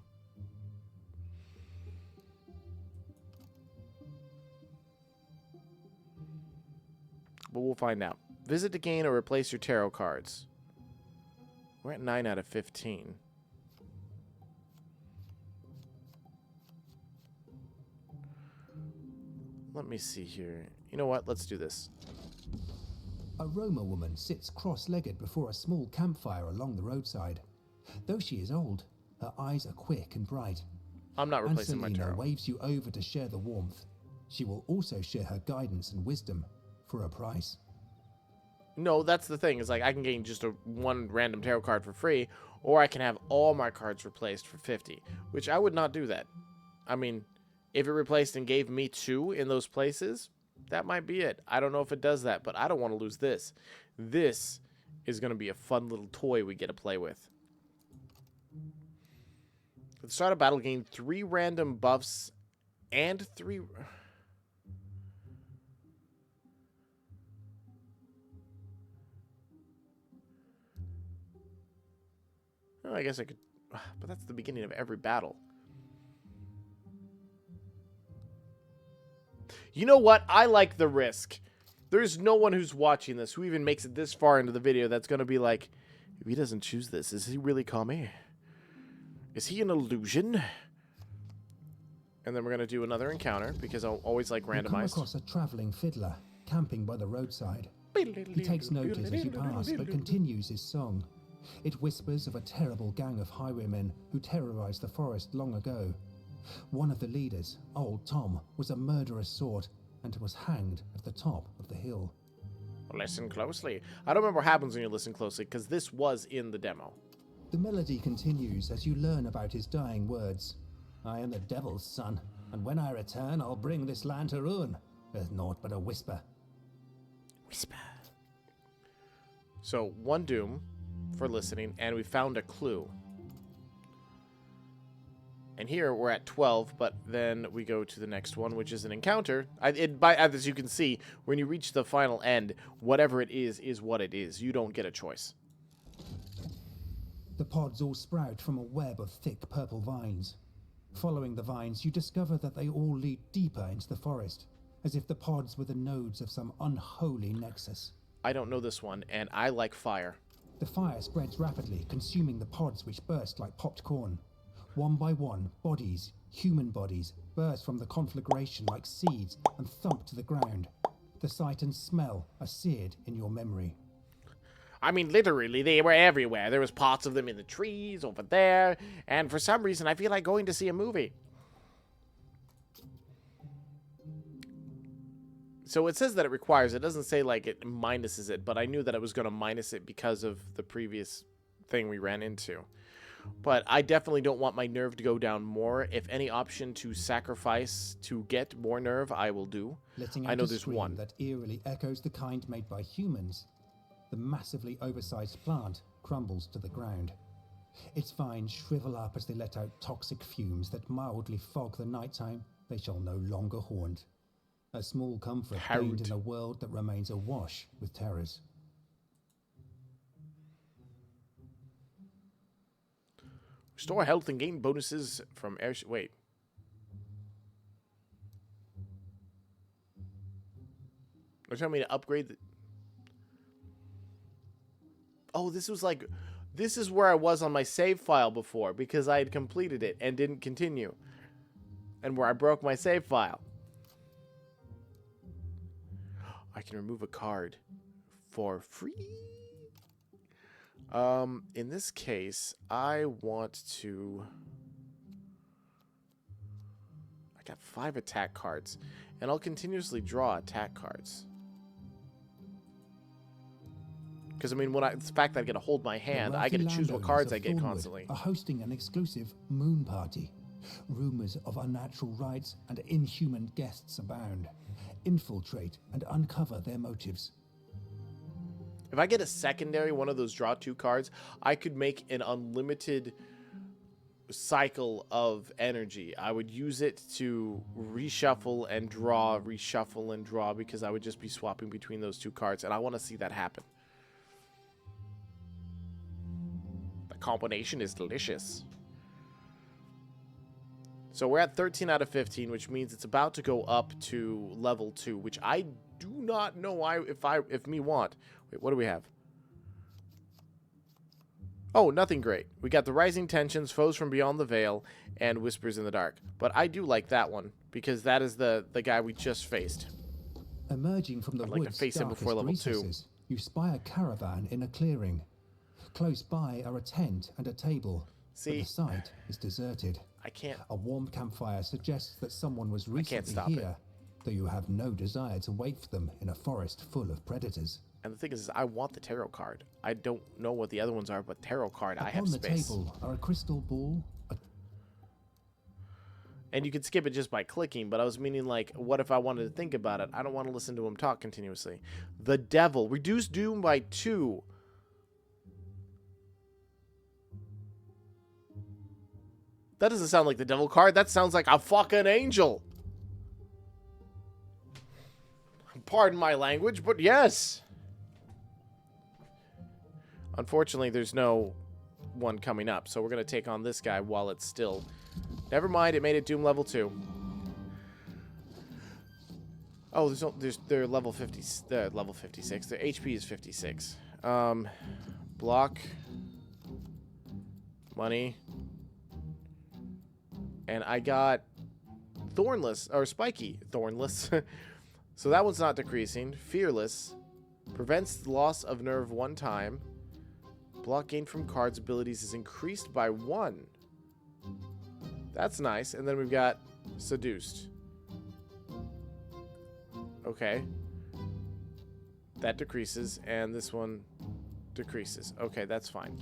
But we'll find out. Visit to gain or replace your tarot cards. We're at 9 out of 15. Let me see here. You know what? Let's do this. A Roma woman sits cross-legged before a small campfire along the roadside. Though she is old, her eyes are quick and bright. I'm not And replacing my Selena tarot. waves you over to share the warmth. She will also share her guidance and wisdom for a price. No, that's the thing. Is like I can gain just one random tarot card for free, or I can have all my cards replaced for 50, which I would not do that. I mean, if it replaced and gave me 2 in those places, that might be it. I don't know if it does that, but I don't want to lose this. This is going to be a fun little toy we get to play with. At the start of battle, gain 3 random buffs and 3... Oh, I guess I could... But that's the beginning of every battle. You know what? I like the risk. There's no one who's watching this who even makes it this far into the video that's going to be like, if he doesn't choose this, is he really Kami? Is he an illusion? And then we're going to do another encounter, because I always like You come randomized. across a travelling fiddler camping by the roadside. He takes notice as you pass, but continues his song. It whispers of a terrible gang of highwaymen who terrorized the forest long ago. One of the leaders, Old Tom, was a murderous sort and was hanged at the top of the hill. Listen closely. I don't remember what happens when you listen closely, because this was in the demo. The melody continues as you learn about his dying words. I am the devil's son, and when I return, I'll bring this land to ruin. There's naught but a whisper. Whisper. So, 1 doom for listening, and we found a clue. And here we're at 12, but then we go to the next one, which is an encounter. As you can see, when you reach the final end, whatever it is what it is. You don't get a choice. The pods all sprout from a web of thick purple vines. Following the vines, you discover that they all lead deeper into the forest, as if the pods were the nodes of some unholy nexus. I don't know this one, and I like fire. The fire spreads rapidly, consuming the pods which burst like popped corn. One by one, bodies, human bodies, burst from the conflagration like seeds and thump to the ground. The sight and smell are seared in your memory. I mean, literally, they were everywhere. There was parts of them in the trees, over there, and for some reason, I feel like going to see a movie. So it says that it requires, it doesn't say, like, it minuses it, but I knew that I was going to minus it because of the previous thing we ran into. But I definitely don't want my nerve to go down more. If any option to sacrifice to get more nerve, I will do. Letting I out know a there's scream one. that eerily echoes the kind made by humans, the massively oversized plant crumbles to the ground. Its vines shrivel up as they let out toxic fumes that mildly fog the nighttime they shall no longer haunt. A small comfort gained in a world that remains awash with terrors. Restore health and gain bonuses from air... Wait. They're telling me to upgrade the... Oh, this was like... This is where I was on my save file before, because I had completed it and didn't continue. And where I broke my save file. I can remove a card for free. In this case, I want to... I got 5 attack cards, and I'll continuously draw attack cards. Because, I mean, the fact that I get to hold my hand, I get to choose what cards I get constantly. Are hosting an exclusive moon party. Rumors of unnatural rites and inhuman guests abound. Infiltrate and uncover their motives. If I get a secondary, one of those draw 2 cards, I could make an unlimited cycle of energy. I would use it to reshuffle and draw, because I would just be swapping between those 2 cards, and I want to see that happen. The combination is delicious. So we're at 13 out of 15, which means it's about to go up to level 2, which I do not know if me want. Wait, what do we have? Oh, nothing great. We got the Rising Tensions, Foes from Beyond the Veil, and Whispers in the Dark. But I do like that one, because that is the guy we just faced. Emerging from the I'd like to woods' face him before level 2. recesses, You spy a caravan in a clearing. Close by are a tent and a table. See, but the site is deserted. I can't. A warm campfire suggests that someone was recently stop here, though you have no desire to wait for them in a forest full of predators. And the thing is, I want the tarot card. I don't know what the other ones are, but tarot card, I have Upon the space. table are a crystal ball, And you can skip it just by clicking, but I was meaning, like, what if I wanted to think about it? I don't want to listen to him talk continuously. The Devil. Reduce Doom by 2. That doesn't sound like the Devil card. That sounds like a fucking angel. Pardon my language, but yes. Unfortunately, there's no one coming up, so we're going to take on this guy while it's still... Never mind, it made it Doom level 2. Oh, they're level 50. They're level 56. Their HP is 56. Block. Money. And I got Thornless, or Spiky. Thornless. So that one's not decreasing. Fearless. Prevents the loss of nerve 1 time. Block gained from cards abilities is increased by 1. That's nice. And then we've got Seduced. Okay. That decreases, and this one decreases. Okay, that's fine.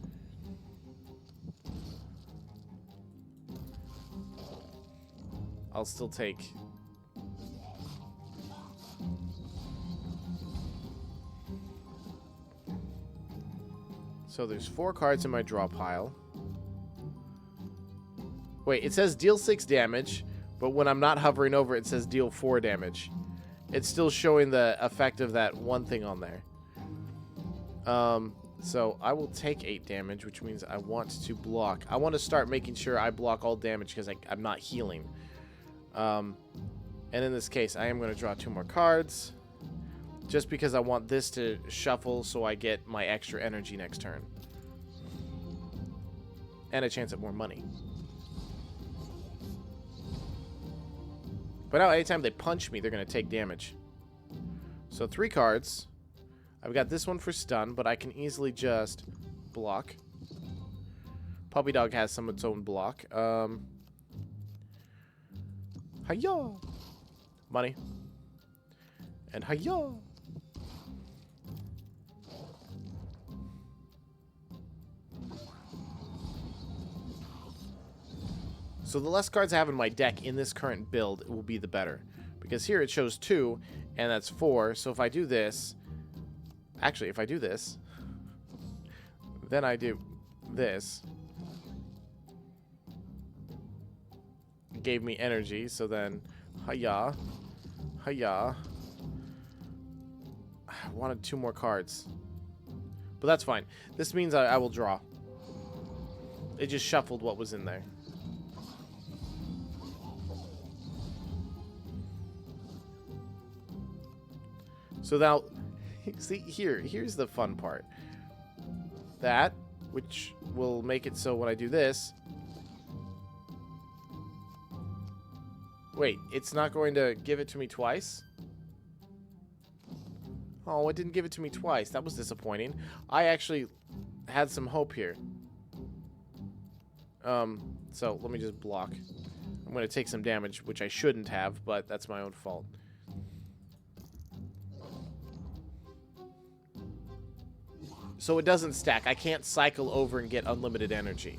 I'll still take... So there's 4 cards in my draw pile. Wait, it says deal 6 damage, but when I'm not hovering over it, it says deal 4 damage. It's still showing the effect of that one thing on there. So I will take 8 damage, which means I want to block. I want to start making sure I block all damage because I'm not healing. And in this case, I am going to draw 2 more cards. Just because I want this to shuffle so I get my extra energy next turn. And a chance at more money. But now anytime they punch me, they're going to take damage. So 3 cards. I've got this one for stun, but I can easily just block. Puppy Dog has some of its own block. Hiya! Money. And hiya! So the less cards I have in my deck in this current build, it will be the better. Because here it shows 2, and that's 4. So if I do this... Actually, if I do this... Then I do this. It gave me energy, so then... Hiya. Hiya. I wanted 2 more cards. But that's fine. This means I will draw. It just shuffled what was in there. So now, see, here's the fun part. That, which will make it so when I do this... Wait, it's not going to give it to me twice? Oh, it didn't give it to me twice. That was disappointing. I actually had some hope here. So let me just block. I'm going to take some damage, which I shouldn't have, but that's my own fault. So it doesn't stack. I can't cycle over and get unlimited energy.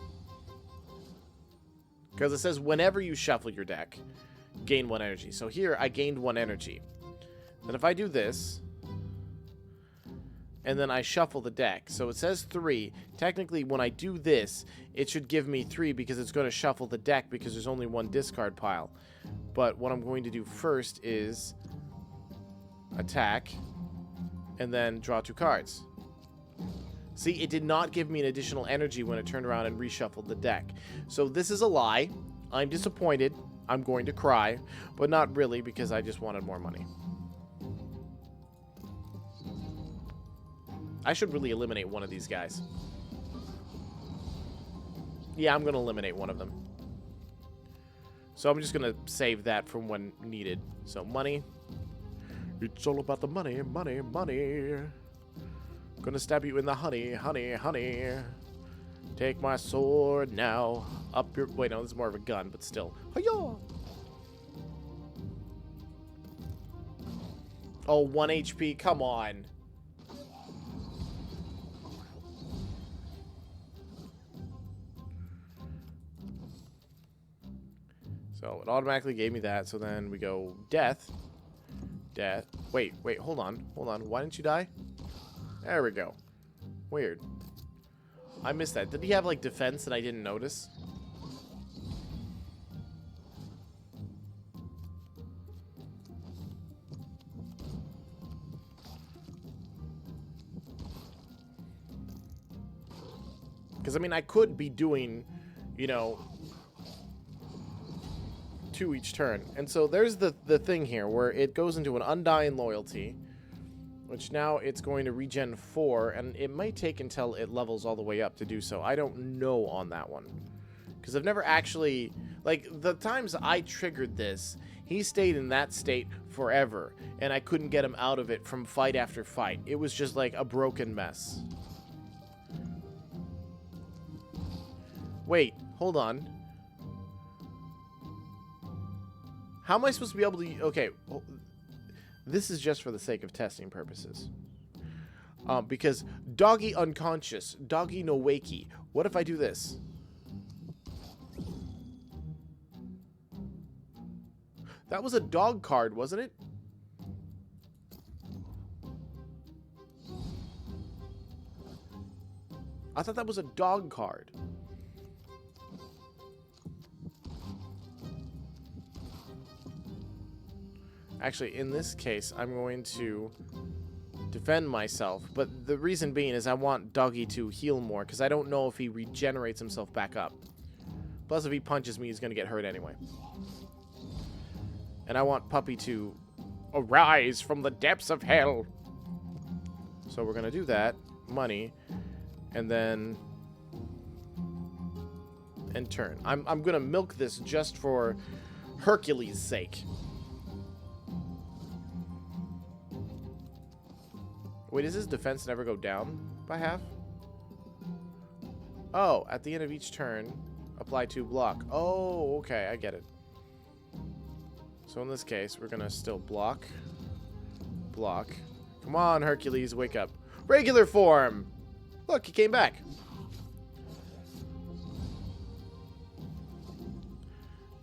Because it says whenever you shuffle your deck, gain 1 energy. So here, I gained 1 energy. Then if I do this, and then I shuffle the deck. So it says 3. Technically, when I do this, it should give me 3 because it's going to shuffle the deck because there's only 1 discard pile. But what I'm going to do first is attack, and then draw 2 cards. See, it did not give me an additional energy when it turned around and reshuffled the deck. So this is a lie. I'm disappointed. I'm going to cry. But not really, because I just wanted more money. I should really eliminate one of these guys. Yeah, I'm going to eliminate one of them. So I'm just going to save that from when needed. So money. It's all about the money, money, money. Gonna stab you in the honey, honey, honey. Take my sword now. Up your... Wait, no, this is more of a gun, but still. Hi-ya! Oh, 1 HP, come on. So it automatically gave me that, so then we go death. Death. Wait, hold on. Why didn't you die? There we go. Weird. I missed that. Did he have, like, defense and I didn't notice? Because, I mean, I could be doing, you know, 2 each turn. And so there's the thing here where it goes into an Undying Loyalty, which now it's going to regen 4, and it might take until it levels all the way up to do so. I don't know on that one. Because I've never actually... Like, the times I triggered this, he stayed in that state forever, and I couldn't get him out of it from fight after fight. It was just like a broken mess. Wait, hold on. How am I supposed to be able to... Okay, well, this is just for the sake of testing purposes. Because doggy unconscious, doggy no wakey. What if I do this? That was a dog card, wasn't it? I thought that was a dog card. Actually, in this case, I'm going to defend myself. But the reason being is I want Doggy to heal more, because I don't know if he regenerates himself back up. Plus, if he punches me, he's going to get hurt anyway. And I want Puppy to arise from the depths of hell. So we're going to do that. Money. And then... and turn. I'm going to milk this just for Hercules' sake. Wait, does his defense never go down by half? Oh, at the end of each turn, apply 2 block. Oh, okay, I get it. So in this case, we're gonna still block. Block. Come on, Hercules, wake up. Regular form! Look, he came back.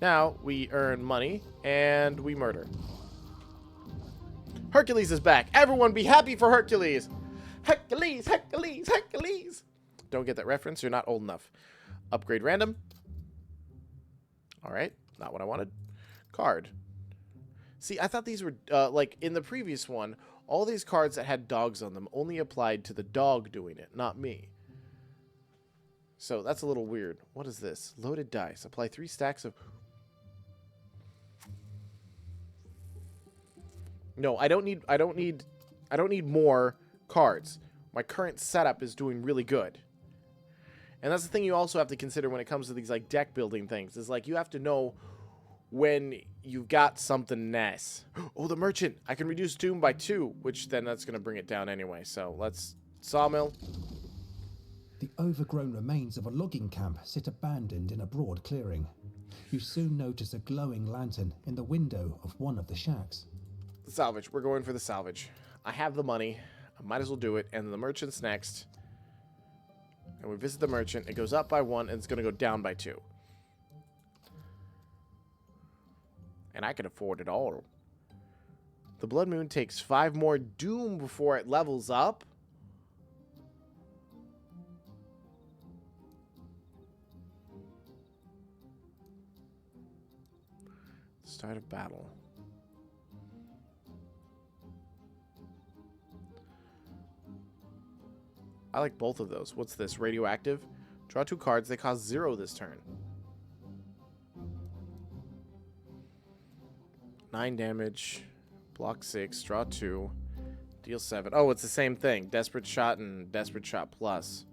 Now, we earn money, and we murder. Hercules is back. Everyone be happy for Hercules. Hercules, Hercules, Hercules. Don't get that reference. You're not old enough. Upgrade random. All right. Not what I wanted. Card. See, I thought these were, like, in the previous one, all these cards that had dogs on them only applied to the dog doing it, not me. So that's a little weird. What is this? Loaded dice. Apply 3 stacks of... No, I don't need more cards. My current setup is doing really good. And that's the thing you also have to consider when it comes to these like deck building things. Is like you have to know when you've got something nice. Oh, the merchant. I can reduce doom by 2, which then that's going to bring it down anyway. So let's sawmill. The overgrown remains of a logging camp sit abandoned in a broad clearing. You soon notice a glowing lantern in the window of one of the shacks. Salvage. We're going for the salvage. I have the money. I might as well do it. And the merchant's next. And we visit the merchant. It goes up by 1, and it's going to go down by 2. And I can afford it all. The Blood Moon takes 5 more doom before it levels up. Start of battle. I like both of those. What's this? Radioactive? Draw 2 cards. They cost 0 this turn. 9 damage. Block 6. Draw 2. Deal 7. Oh, it's the same thing. Desperate Shot and Desperate Shot Plus.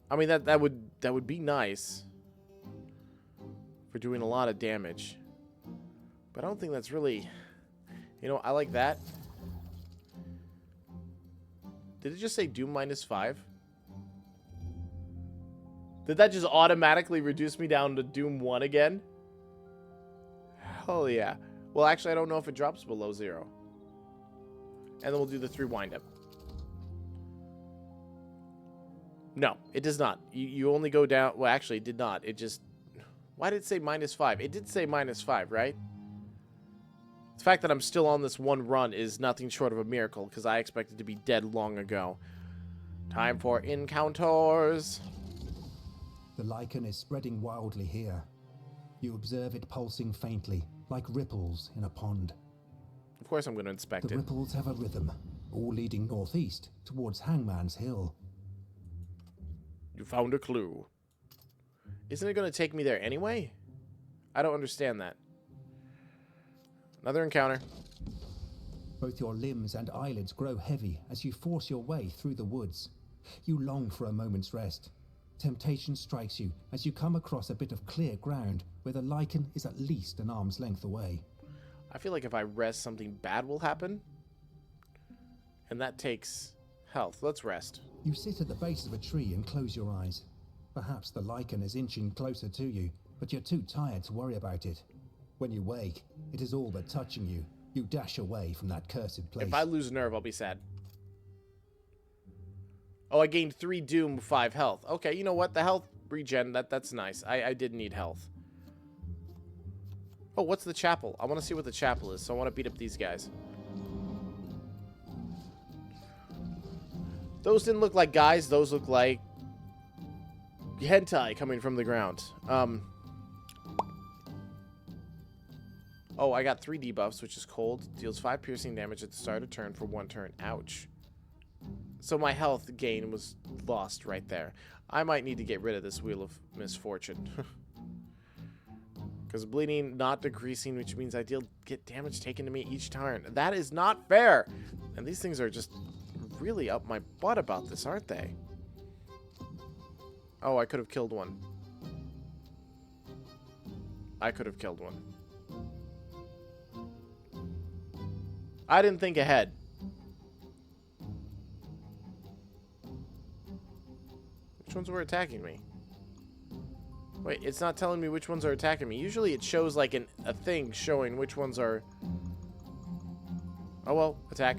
I mean, that would be nice for doing a lot of damage. But I don't think that's really You know, I like that. Did it just say Doom -5? Did that just automatically reduce me down to Doom 1 again? Hell yeah. Well, actually, I don't know if it drops below 0. And then we'll do the 3 windup. No, it does not. You only go down... Well, actually, it did not. It just... Why did it say -5? It did say -5, right? The fact that I'm still on this one run is nothing short of a miracle, because I expected to be dead long ago. Time for encounters. The lichen is spreading wildly here. You observe it pulsing faintly, like ripples in a pond. Of course I'm going to inspect The it. ripples have a rhythm, all leading northeast towards Hangman's Hill. You found a clue. Isn't it going to take me there anyway? I don't understand that. Another encounter. Both your limbs and eyelids grow heavy as you force your way through the woods. You long for a moment's rest. Temptation strikes you as you come across a bit of clear ground where the lichen is at least an arm's length away. I feel like if I rest, something bad will happen. And that takes health. Let's rest. You sit at the base of a tree and close your eyes. Perhaps the lichen is inching closer to you, but you're too tired to worry about it. When you wake, it is all but touching you. You dash away from that cursed place. If I lose a nerve, I'll be sad. Oh, I gained 3 Doom, 5 health. Okay, you know what? The health regen, that's nice. I did need health. Oh, what's the chapel? I want to see what the chapel is, so I want to beat up these guys. Those didn't look like guys. Those look like hentai coming from the ground. Oh, I got 3 debuffs, which is cold. Deals 5 piercing damage at the start of turn for 1 turn. Ouch. So my health gain was lost right there. I might need to get rid of this Wheel of Misfortune. Because bleeding not decreasing, which means I get damage taken to me each turn. That is not fair! And these things are just really up my butt about this, aren't they? Oh, I could have killed one. I could have killed one. I didn't think ahead. Which ones were attacking me? Wait, it's not telling me which ones are attacking me. Usually it shows like a thing showing which ones are... Oh well, attack.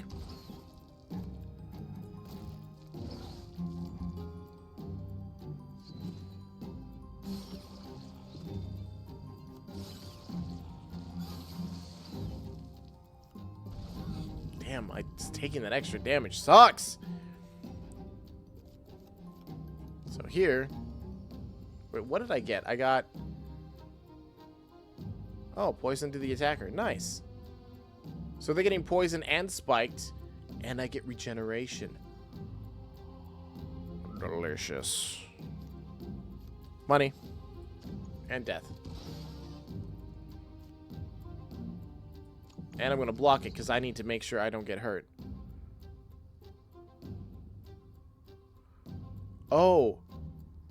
Damn, taking that extra damage sucks. So here... Wait, what did I get? I got... Oh, poison to the attacker. Nice. So they're getting poison and spiked, and I get regeneration. Delicious. Money. And death. And I'm going to block it because I need to make sure I don't get hurt. Oh.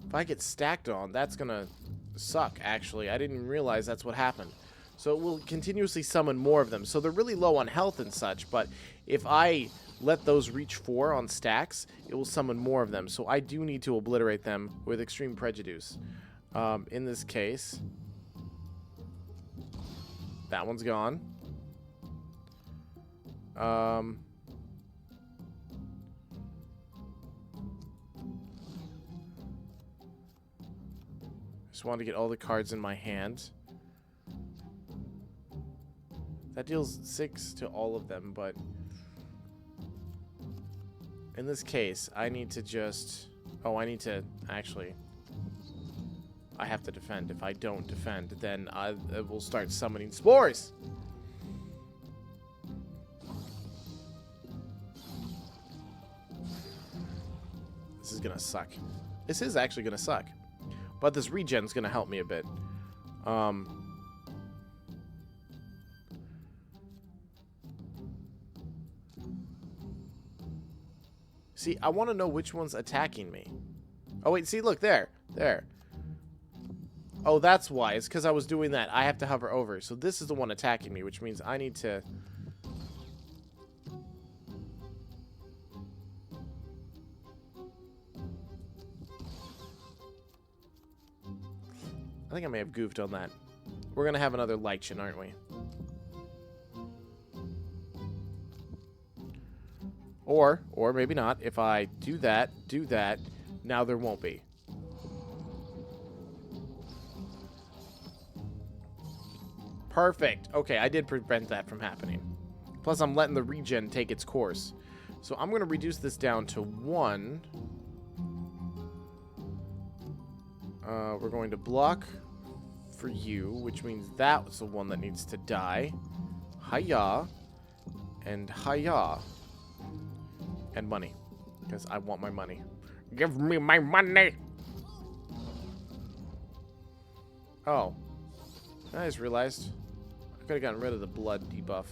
If I get stacked on, that's going to suck, actually. I didn't realize that's what happened. So it will continuously summon more of them. So they're really low on health and such, but if I let those reach 4 on stacks, it will summon more of them. So I do need to obliterate them with extreme prejudice. In this case, that one's gone. Just wanted to get all the cards in my hand. That deals 6 to all of them, but in this case, I need to just... Oh, I need to... Actually, I have to defend. If I don't defend, then I will start summoning spores! This is gonna suck. This is actually gonna suck. But this regen's gonna help me a bit. See, I want to know which one's attacking me. Oh, wait, see, look, there. There. Oh, that's why. It's because I was doing that. I have to hover over. So this is the one attacking me, which means I need to I think I may have goofed on that. We're gonna have another lichen, aren't we? Or maybe not. If I do that, now there won't be. Perfect. Okay, I did prevent that from happening. Plus, I'm letting the regen take its course. So I'm going to reduce this down to 1. We're going to block for you, which means that was the one that needs to die. Hiya. And hiya. And money. Because I want my money. Give me my money! Oh. I just realized I could have gotten rid of the blood debuff.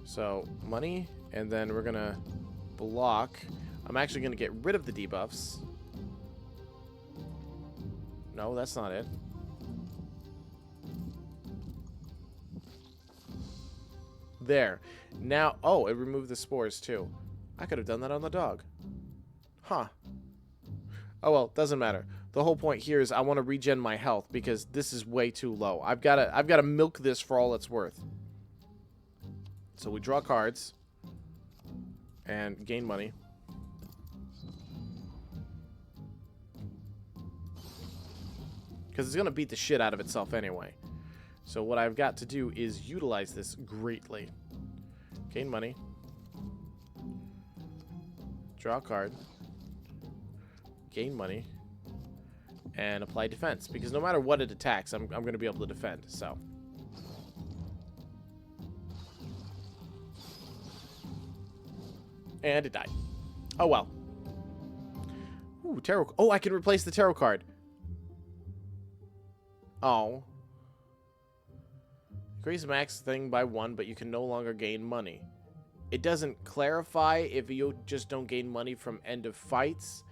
So, money, and then we're gonna block. I'm actually gonna get rid of the debuffs. No, that's not it. There. Now, oh, it removed the spores too. I could have done that on the dog. Huh. Oh well, doesn't matter. The whole point here is I want to regen my health because this is way too low. I've got to milk this for all it's worth. So we draw cards and gain money. Because it's going to beat the shit out of itself anyway. So what I've got to do is utilize this greatly. Gain money. Draw a card. Gain money. And apply defense. Because no matter what it attacks, I'm going to be able to defend. So. And it died. Oh, well. Ooh, tarot. Oh, I can replace the tarot card. Oh. Increase max thing by 1, but you can no longer gain money. It doesn't clarify if you just don't gain money from end of fights.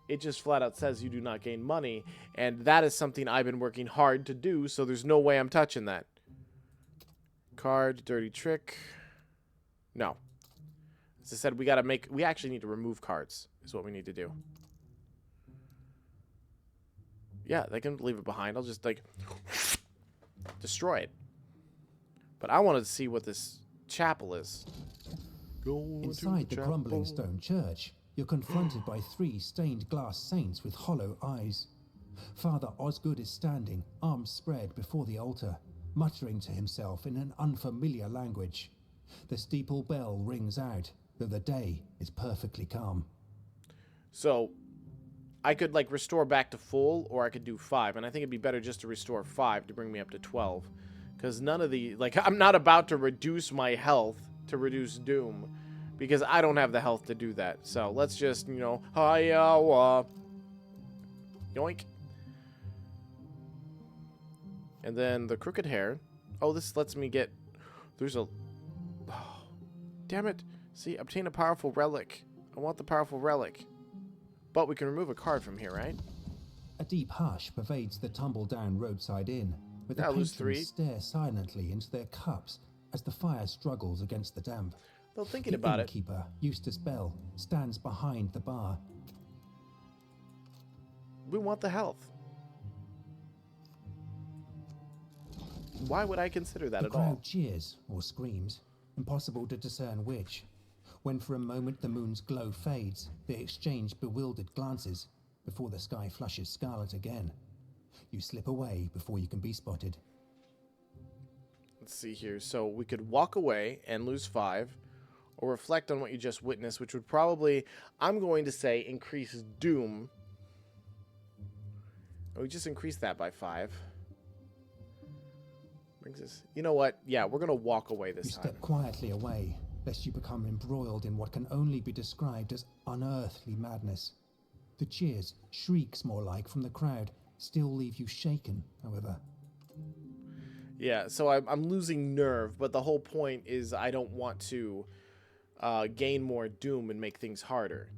It just flat out says you do not gain money, and that is something I've been working hard to do, so there's no way I'm touching that. Card, dirty trick. No. As I said, we actually need to remove cards, is what we need to do. Yeah, they can leave it behind. I'll just, like, destroy it. But I wanted to see what this chapel is. Inside the crumbling stone church, you're confronted by 3 stained glass saints with hollow eyes. Father Osgood is standing, arms spread before the altar, muttering to himself in an unfamiliar language. The steeple bell rings out, though the day is perfectly calm. So, I could, like, restore back to full, or I could do 5, and I think it'd be better just to restore 5 to bring me up to 12. Because none of the, like, I'm not about to reduce my health to reduce doom. Because I don't have the health to do that. So, let's just, you know, hi-ya-wa. Yoink. And then the crooked hair. Oh, this lets me get, there's a, oh, damn it. See, obtain a powerful relic. I want the powerful relic. But we can remove a card from here, right? A deep hush pervades the tumble-down roadside inn, where the patrons stare silently into their cups as the fire struggles against the damp. Well, thinking about it. The innkeeper, Eustace Bell, stands behind the bar. We want the health. Why would I consider that at all? The crowd cheers or screams, impossible to discern which. When for a moment the moon's glow fades, they exchange bewildered glances before the sky flushes scarlet again. You slip away before you can be spotted. Let's see here. So we could walk away and lose 5, or reflect on what you just witnessed, which would probably, I'm going to say, increase doom. We just increased that by 5. Brings us. You know what? Yeah, we're gonna walk away this time. You step quietly away, lest you become embroiled in what can only be described as unearthly madness. The cheers, shrieks more like, from the crowd still leave you shaken, however. Yeah, so I'm losing nerve, but the whole point is I don't want to gain more doom and make things harder.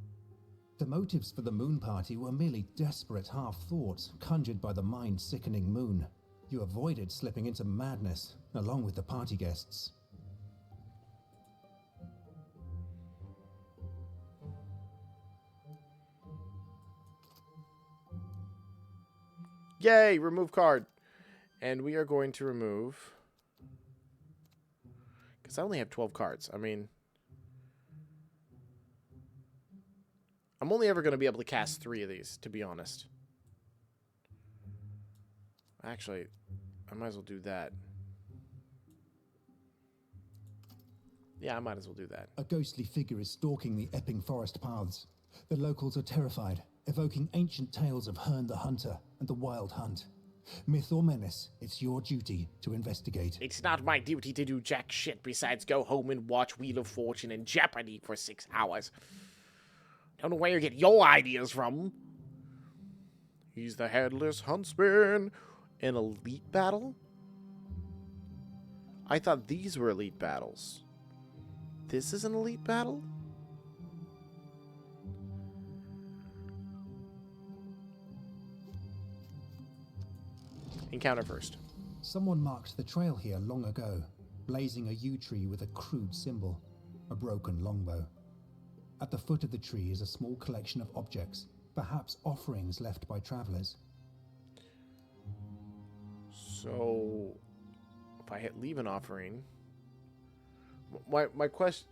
The motives for the moon party were merely desperate half-thoughts conjured by the mind-sickening moon. You avoided slipping into madness, along with the party guests. Yay, remove card. And we are going to remove... Because I only have 12 cards. I mean... I'm only ever going to be able to cast 3 of these, to be honest. Actually, I might as well do that. Yeah, I might as well do that. A ghostly figure is stalking the Epping forest paths. The locals are terrified, evoking ancient tales of Herne the Hunter and the Wild Hunt. Myth or menace, it's your duty to investigate. It's not my duty to do jack shit besides go home and watch Wheel of Fortune and Jeopardy for 6 hours. Don't know where you get your ideas from. He's the headless huntsman. An elite battle? I thought these were elite battles. This is an elite battle? Encounter first. Someone marked the trail here long ago, blazing a yew tree with a crude symbol, a broken longbow. At the foot of the tree is a small collection of objects, perhaps offerings left by travelers. So, if I hit leave an offering, my question.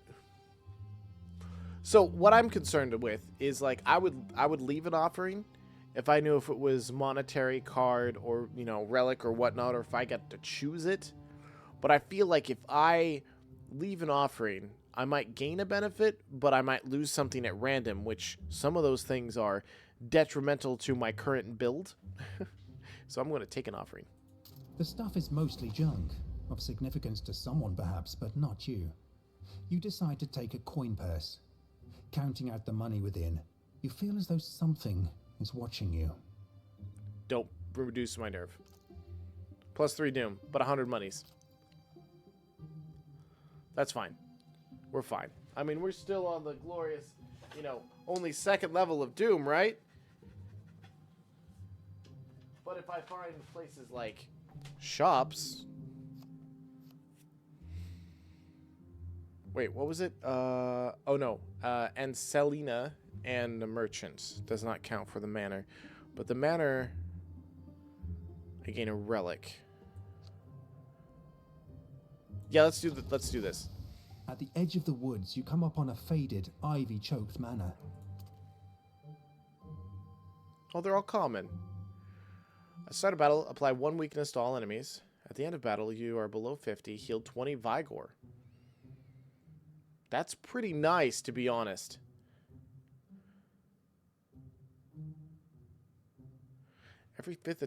So what I'm concerned with is like I would leave an offering if I knew if it was monetary, card, or relic or whatnot, or if I got to choose it. But I feel like if I leave an offering, I might gain a benefit, but I might lose something at random, which some of those things are detrimental to my current build. So I'm going to take an offering. The stuff is mostly junk, of significance to someone perhaps, but not you. You decide to take a coin purse. Counting out the money within, you feel as though something is watching you. Don't reduce my nerve. +3 doom, but 100 monies. That's fine. We're fine. I mean, we're still on the glorious, only 2nd level of doom, right? But if I find places like shops... Wait, what was it? Oh no. And Selena and the merchants does not count for the manor. But the manor, I gain a relic. Yeah, let's do this. At the edge of the woods, you come upon a faded, ivy-choked manor. Oh, they're all common. At start of battle, apply 1 weakness to all enemies. At the end of battle, you are below 50, heal 20 Vigor. That's pretty nice, to be honest. Every 5th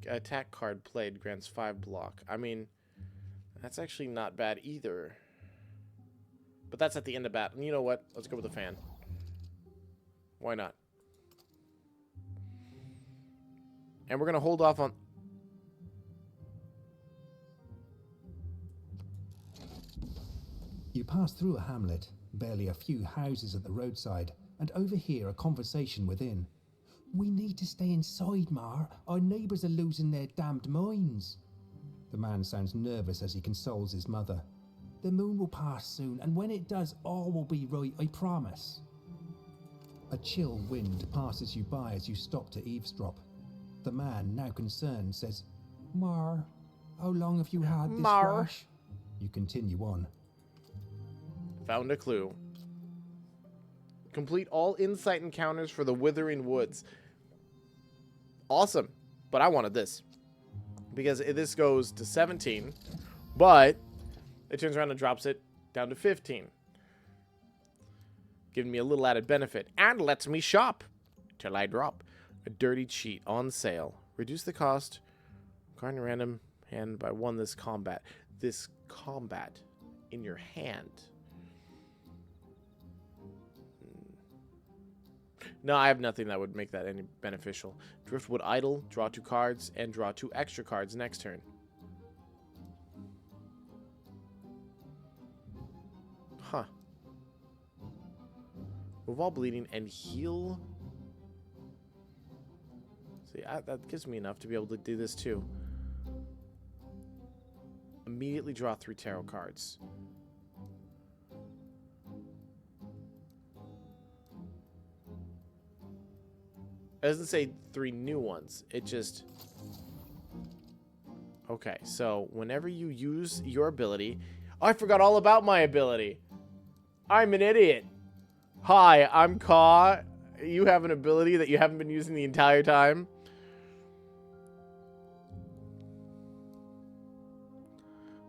attack card played grants 5 block. I mean, that's actually not bad either. But that's at the end of battle. And you know what? Let's go with the fan. Why not? And we're going to hold off on... You pass through a hamlet, barely a few houses at the roadside, and overhear a conversation within. "We need to stay inside, Mar. Our neighbours are losing their damned minds." The man sounds nervous as he consoles his mother. "The moon will pass soon, and when it does, all will be right, I promise." A chill wind passes you by as you stop to eavesdrop. The man, now concerned, says, "Mar, how long have you had this Mar." rash?" You continue on. Found a clue. Complete all insight encounters for the Withering Woods. Awesome. But I wanted this. Because this goes to 17. But it turns around and drops it down to 15. Giving me a little added benefit. And lets me shop. Till I drop. A dirty cheat on sale. Reduce the cost. Garden random hand by 1 this combat. This combat in your hand. No, I have nothing that would make that any beneficial. Driftwood Idle, draw 2 cards, and draw 2 extra cards next turn. Huh. Move all bleeding and heal. See, that gives me enough to be able to do this too. Immediately draw 3 tarot cards. It doesn't say 3 new ones. It just Okay, so whenever you use your ability... Oh, I forgot all about my ability. I'm an idiot. Hi, I'm Ka. You have an ability that you haven't been using the entire time.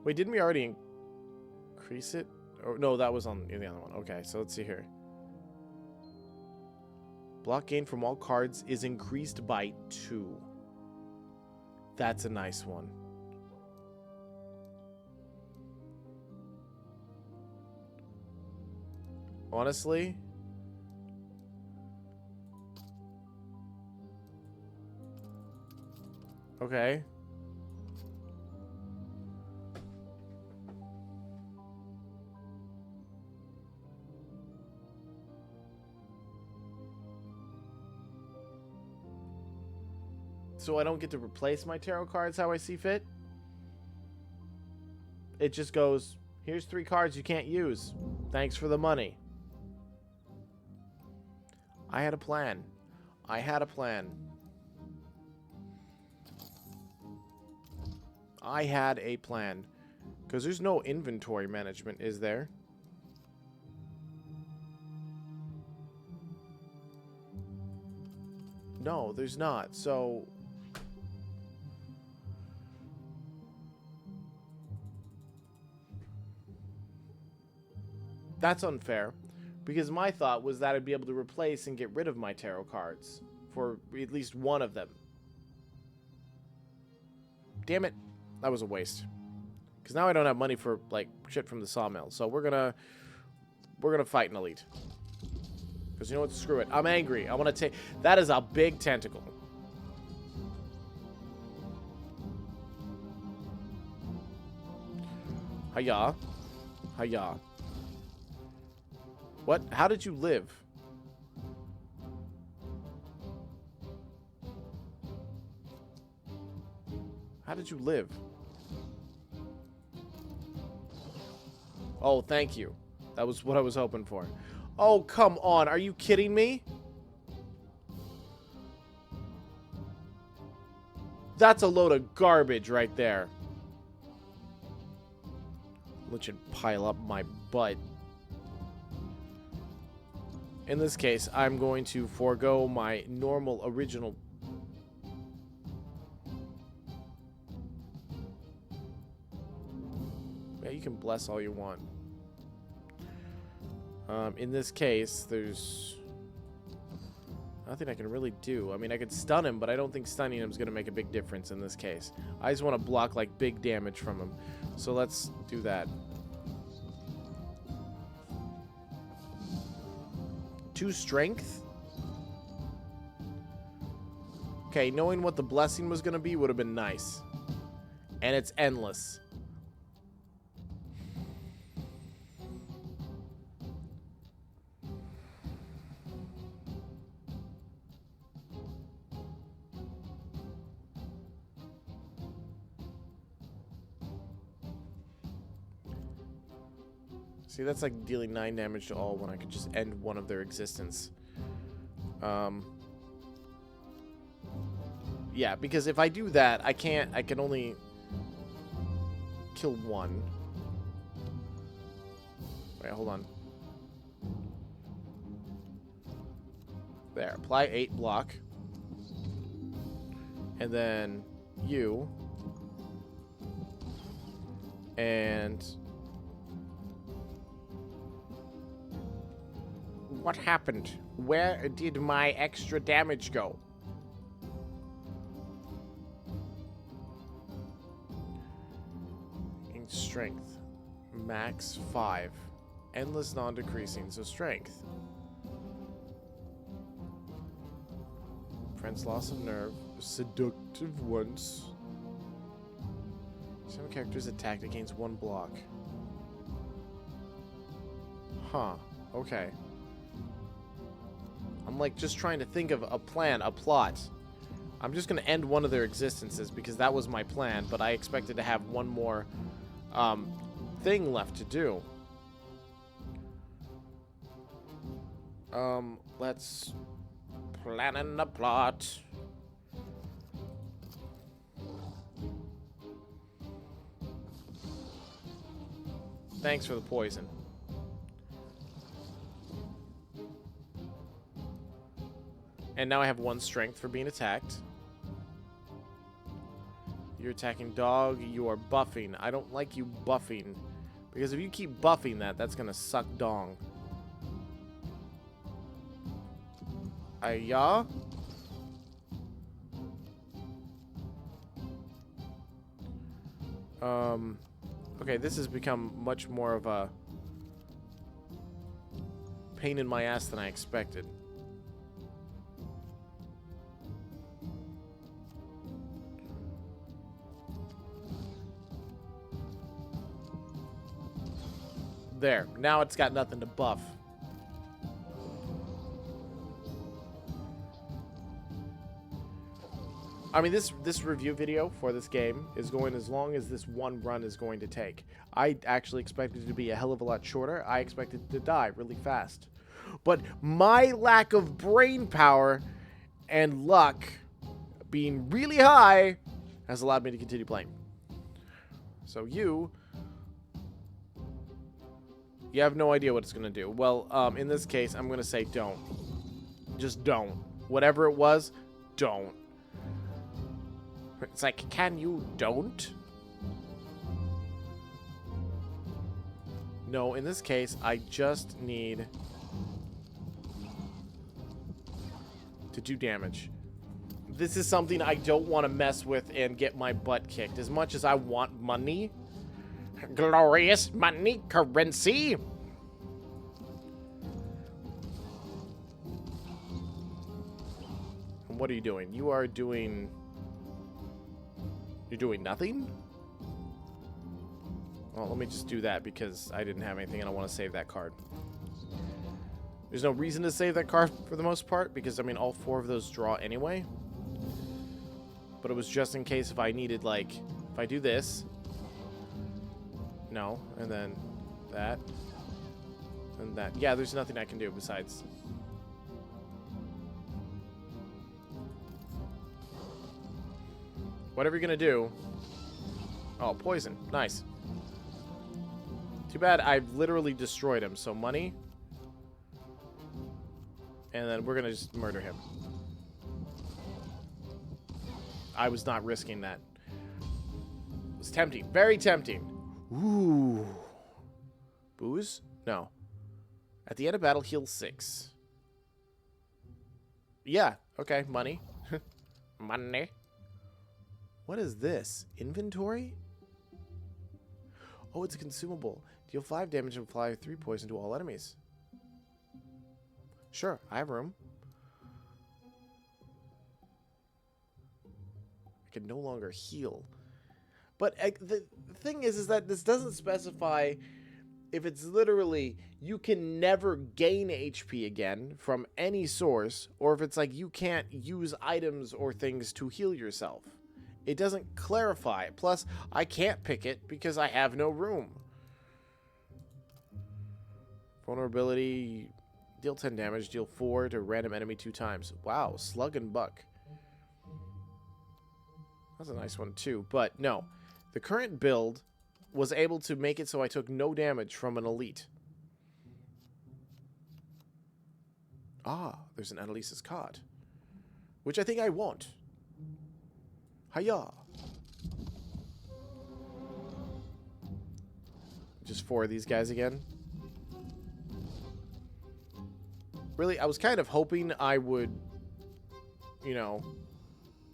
Wait, didn't we already increase it? Or no, that was on the other one. Okay, so let's see here. Block gain from all cards is increased by 2. That's a nice one. Honestly, okay. So I don't get to replace my tarot cards how I see fit? It just goes, here's 3 cards you can't use. Thanks for the money. I had a plan. I had a plan. I had a plan. Because there's no inventory management, is there? No, there's not. So... that's unfair. Because my thought was that I'd be able to replace and get rid of my tarot cards. For at least one of them. Damn it. That was a waste. Because now I don't have money for, like, shit from the sawmill. So we're gonna fight an elite. Because you know what? Screw it. I'm angry. I want to take... that is a big tentacle. Hiya. Hiya. What? How did you live? How did you live? Oh, thank you. That was what I was hoping for. Oh, come on. Are you kidding me? That's a load of garbage right there. Which should pile up my butt. In this case, I'm going to forego my normal original... yeah, you can bless all you want. In this case, there's nothing I can really do. I mean, I could stun him, but I don't think stunning him is going to make a big difference in this case. I just want to block, like, big damage from him. So let's do that. 2 strength? Okay, knowing what the blessing was going to be would have been nice. And it's endless. See, that's like dealing 9 damage to all when I could just end one of their existence. Yeah, because if I do that, I can only kill 1. Wait, hold on. There, apply 8 block. And then you. And... what happened? Where did my extra damage go? In strength. Max 5. Endless non-decreasing, so strength. Friend's loss of nerve. Seductive once. Some characters attacked, it gains 1 block. Huh. Okay. I'm like just trying to think of a plan, a plot. I'm just gonna end one of their existences because that was my plan, but I expected to have one more thing left to do. Let's plan in the plot. Thanks for the poison. And now I have 1 strength for being attacked. You're attacking dog. You are buffing. I don't like you buffing. Because if you keep buffing that, that's going to suck dong. Ayah? Okay, this has become much more of a pain in my ass than I expected. There. Now it's got nothing to buff. I mean, this review video for this game is going as long as this one run is going to take. I actually expected it to be a hell of a lot shorter. I expected to die really fast. But my lack of brain power and luck being really high has allowed me to continue playing. So you have no idea what it's going to do. Well, in this case, I'm going to say don't. Just don't. Whatever it was, don't. It's like, can you don't? No, in this case, I just need to do damage. This is something I don't want to mess with and get my butt kicked. As much as I want money, glorious money currency. And what are you doing? You are doing... You're doing nothing? Well, let me just do that because I didn't have anything and I want to save that card. There's no reason to save that card for the most part because, I mean, all 4 of those draw anyway. But it was just in case if I needed, like, if I do this. No, and then that. And that. Yeah, there's nothing I can do besides... Whatever you're gonna do. Oh, poison. Nice. Too bad I've literally destroyed him. So money. And then we're gonna just murder him. I was not risking that. It was tempting. Very tempting. Ooh. Booze? No. At the end of battle, heal 6. Yeah. Okay. Money. Money. What is this? Inventory? Oh, it's a consumable. Deal 5 damage and apply 3 poison to all enemies. Sure, I have room. I can no longer heal. But the thing is that this doesn't specify if it's literally you can never gain HP again from any source, or if it's like you can't use items or things to heal yourself. It doesn't clarify. Plus, I can't pick it because I have no room. Vulnerability. Deal 10 damage. Deal 4 to random enemy 2 times. Wow. Slug and Buck. That's a nice one too. But no. The current build was able to make it so I took no damage from an elite. Ah, there's an Annalise's card. Which I think I want. Hiya! Just 4 of these guys again. Really, I was kind of hoping I would, you know,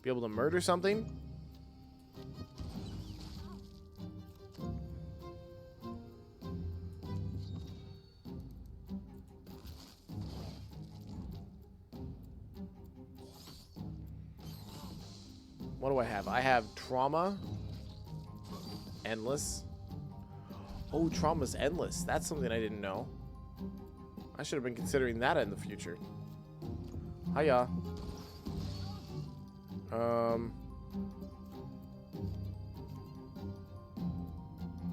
be able to murder something. What do I have? I have trauma. Endless. Oh, trauma's endless. That's something I didn't know. I should have been considering that in the future. Hiya.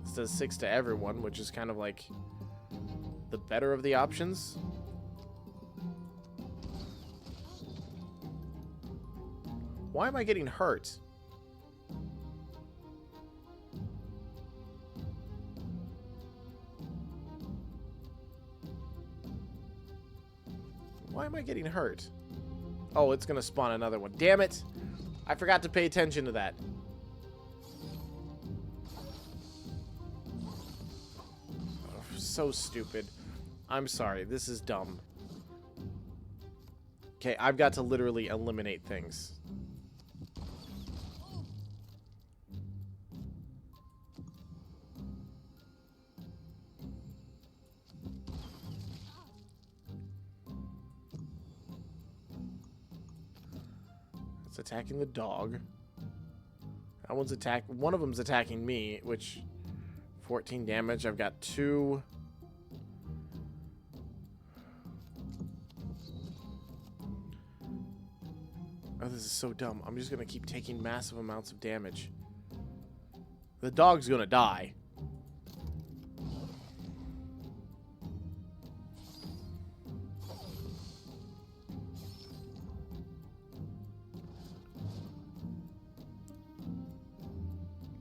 This does 6 to everyone, which is kind of like the better of the options. Why am I getting hurt? Why am I getting hurt? Oh, it's gonna spawn another one. Damn it! I forgot to pay attention to that. Oh, so stupid. I'm sorry. This is dumb. Okay, I've got to literally eliminate things. It's attacking the dog. That one's one of them's attacking me, which 14 damage. I've got 2. Oh, this is so dumb. I'm just gonna keep taking massive amounts of damage. The dog's gonna die.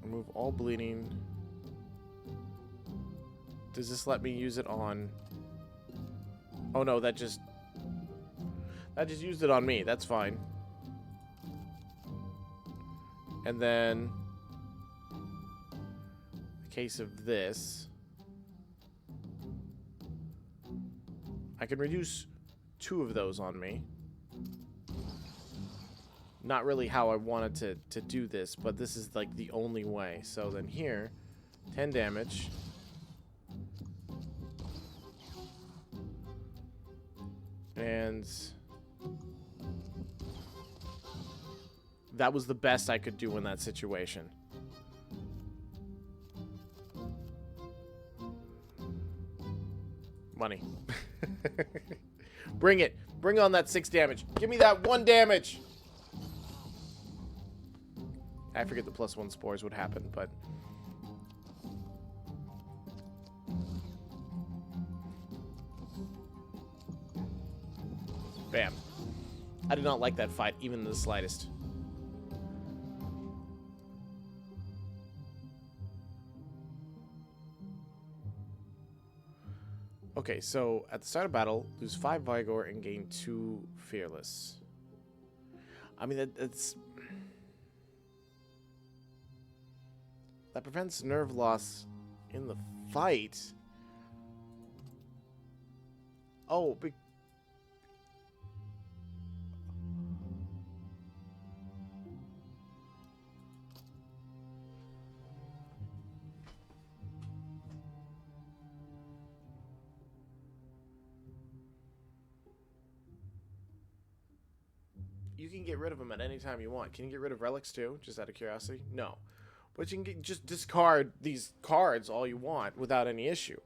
Remove all bleeding. Does this let me use it on... Oh no, that just used it on me. That's fine. And then, in the case of this, I can reduce 2 of those on me. Not really how I wanted to do this, but this is like the only way. So then here, 10 damage. And that was the best I could do in that situation. Money. Bring it. Bring on that 6 damage. Give me that 1 damage. I forget the +1 spores would happen, but... Bam. I did not like that fight, even in the slightest. Okay, so at the start of battle, lose 5 Vigor and gain 2 Fearless. I mean, that's... That prevents nerve loss in the fight. Oh, you can get rid of them at any time you want. Can you get rid of relics too, just out of curiosity? No. But you can just discard these cards all you want without any issue.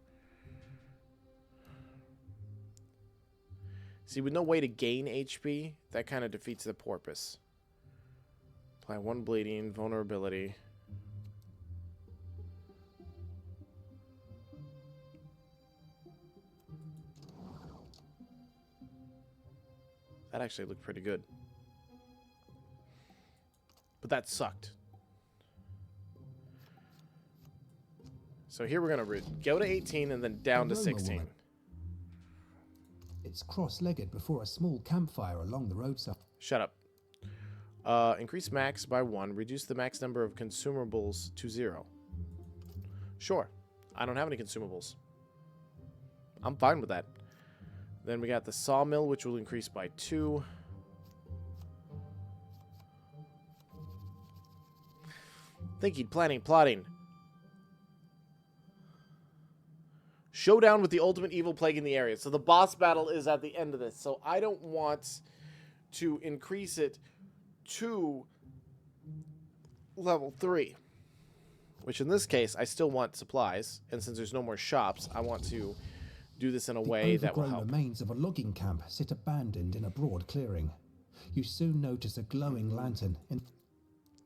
See, with no way to gain HP, that kind of defeats the purpose. Apply 1 bleeding, vulnerability. That actually looked pretty good. But that sucked. So here we're going to go to 18 and then down to 16. It's cross-legged before a small campfire along the roadside. Shut up. Increase max by 1. Reduce the max number of consumables to 0. Sure. I don't have any consumables. I'm fine with that. Then we got the sawmill, which will increase by 2. Thinking, planning, plotting. Showdown with the ultimate evil plague in the area. So the boss battle is at the end of this. So I don't want to increase it to level 3. Which in this case, I still want supplies. And since there's no more shops, I want to do this in a way that will help. The remains of a logging camp sit abandoned in a broad clearing. You soon notice a glowing lantern in...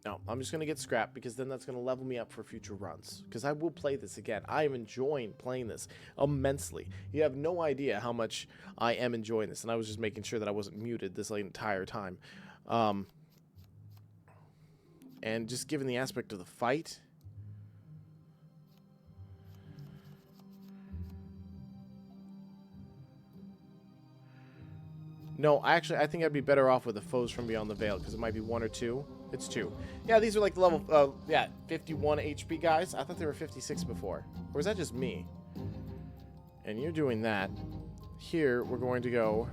No, I'm just going to get scrapped because then that's going to level me up for future runs. Because I will play this again. I am enjoying playing this immensely. You have no idea how much I am enjoying this. And I was just making sure that I wasn't muted this entire time. And just given the aspect of the fight... No, I think I'd be better off with the foes from beyond the veil, because it might be 1 or 2. It's 2. Yeah, these are like the level, 51 HP guys. I thought they were 56 before. Or is that just me? And you're doing that. Here, we're going to go...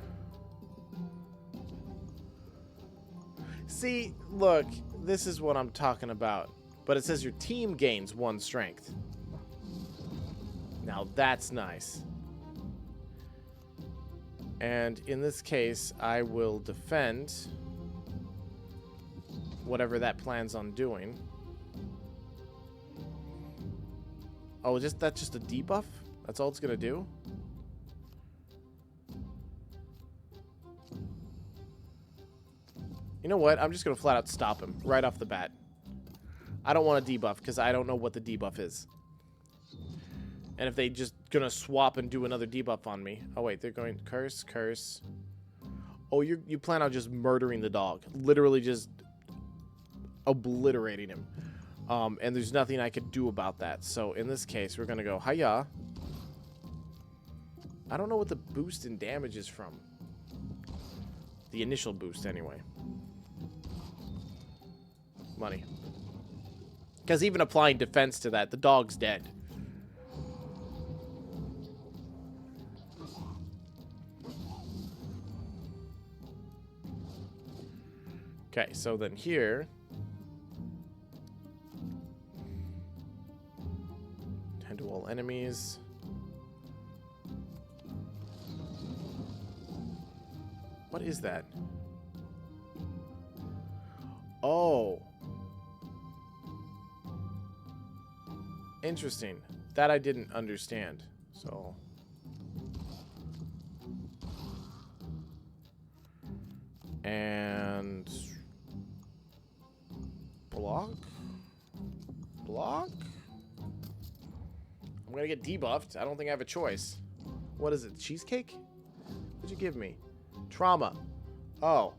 See, look, this is what I'm talking about. But it says your team gains 1 strength. Now that's nice. And in this case, I will defend whatever that plans on doing. Oh, that's just a debuff? That's all it's gonna do? You know what? I'm just gonna flat out stop him right off the bat. I don't want a debuff because I don't know what the debuff is. And if they just gonna swap and do another debuff on me. Oh wait, they're going curse, curse. Oh, you plan on just murdering the dog. Literally just obliterating him. And there's nothing I could do about that. So in this case, we're gonna go hiya. I don't know what the boost in damage is from. The initial boost anyway. Money. Because even applying defense to that, the dog's dead. Okay, so then here... Tend to all enemies. What is that? Oh. Interesting. That I didn't understand. So... And... Block? Block? I'm gonna get debuffed. I don't think I have a choice. What is it? Cheesecake? What'd you give me? Trauma. Oh.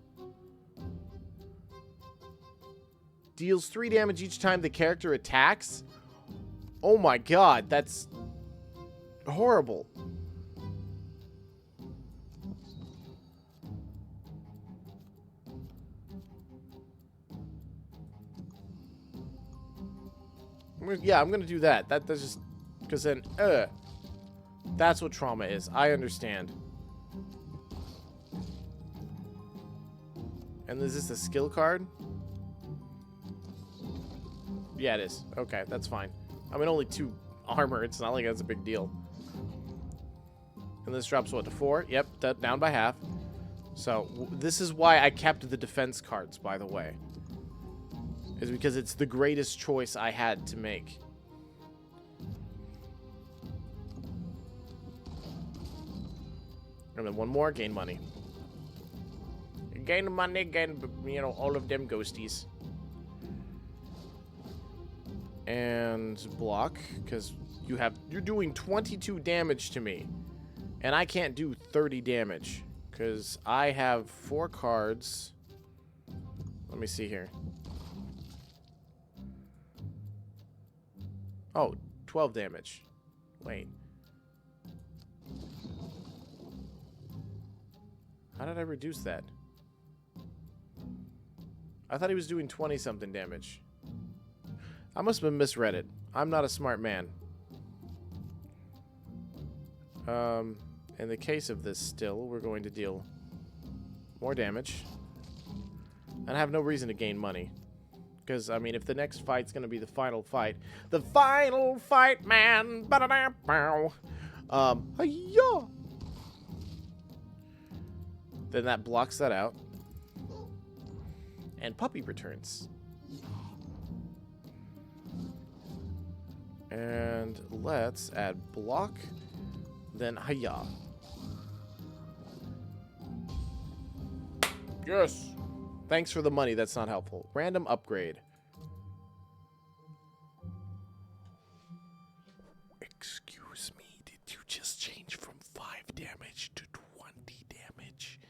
Deals 3 damage each time the character attacks? Oh my god, that's horrible. Yeah, I'm gonna do that. That's just because then, that's what trauma is. I understand. And is this a skill card? Yeah, it is. Okay, that's fine. I mean, only 2 armor. It's not like that's a big deal. And this drops what to 4? Yep, down by half. So this is why I kept the defense cards, by the way. Is because it's the greatest choice I had to make. And then 1 more, gain money. Gain money, gain, you know, all of them ghosties. And block, because you're doing 22 damage to me. And I can't do 30 damage. Because I have 4 cards. Let me see here. Oh, 12 damage. Wait. How did I reduce that? I thought he was doing 20-something damage. I must have misread it. I'm not a smart man. In the case of this still, we're going to deal more damage. And I have no reason to gain money. Because, I mean, if the next fight's going to be the final fight. The final fight, man! Ba-da-da-bow! Hi-ya! Then that blocks that out. And Puppy returns. And let's add block. Then hiya. Yes! Thanks for the money, that's not helpful. Random upgrade. Excuse me, did you just change from 5 damage to 20 damage?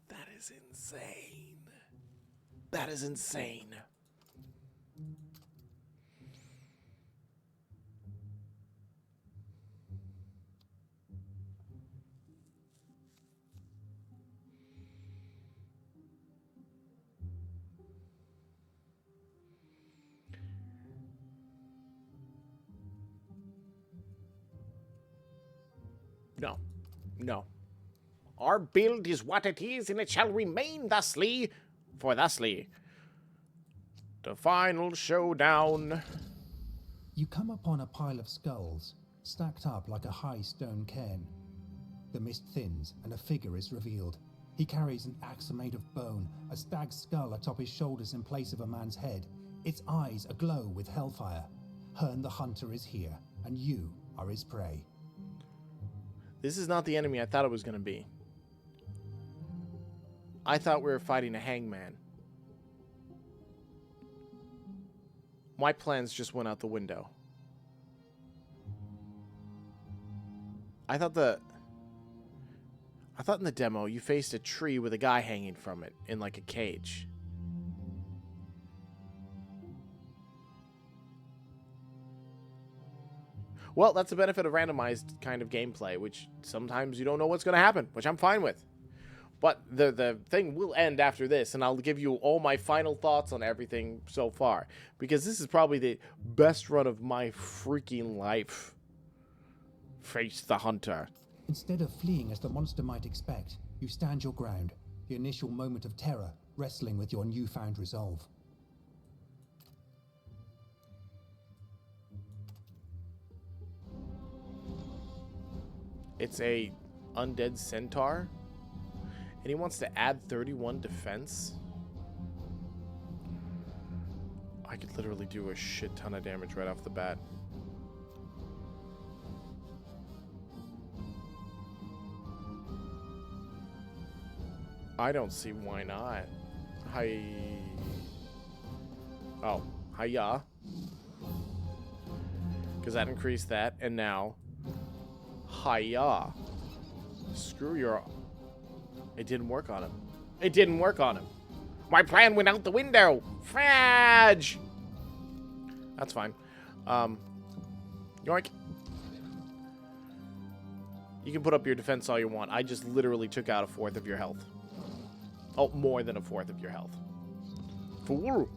That is insane. That is insane. No. Our build is what it is, and it shall remain thusly, for thusly. The final showdown. You come upon a pile of skulls, stacked up like a high stone cairn. The mist thins, and a figure is revealed. He carries an axe made of bone, a stag's skull atop his shoulders in place of a man's head. Its eyes aglow with hellfire. Hearn the hunter is here, and you are his prey. This is not the enemy I thought it was going to be. I thought we were fighting a hangman. My plans just went out the window. I thought in the demo you faced a tree with a guy hanging from it in like a cage. Well, that's the benefit of randomized kind of gameplay, which sometimes you don't know what's going to happen, which I'm fine with. But the thing will end after this, and I'll give you all my final thoughts on everything so far, because this is probably the best run of my freaking life. Face the hunter. Instead of fleeing as the monster might expect, you stand your ground, the initial moment of terror wrestling with your newfound resolve. It's a undead centaur, and he wants to add 31 defense. I could literally do a shit ton of damage right off the bat. I don't see why not. Hi. Oh, hiya. Because that increased that, and now, hiya. Screw your... It didn't work on him. It didn't work on him. My plan went out the window. Fudge. That's fine. Yoink. You can put up your defense all you want. I just literally took out 1/4 of your health. Oh, more than 1/4 of your health. Fool.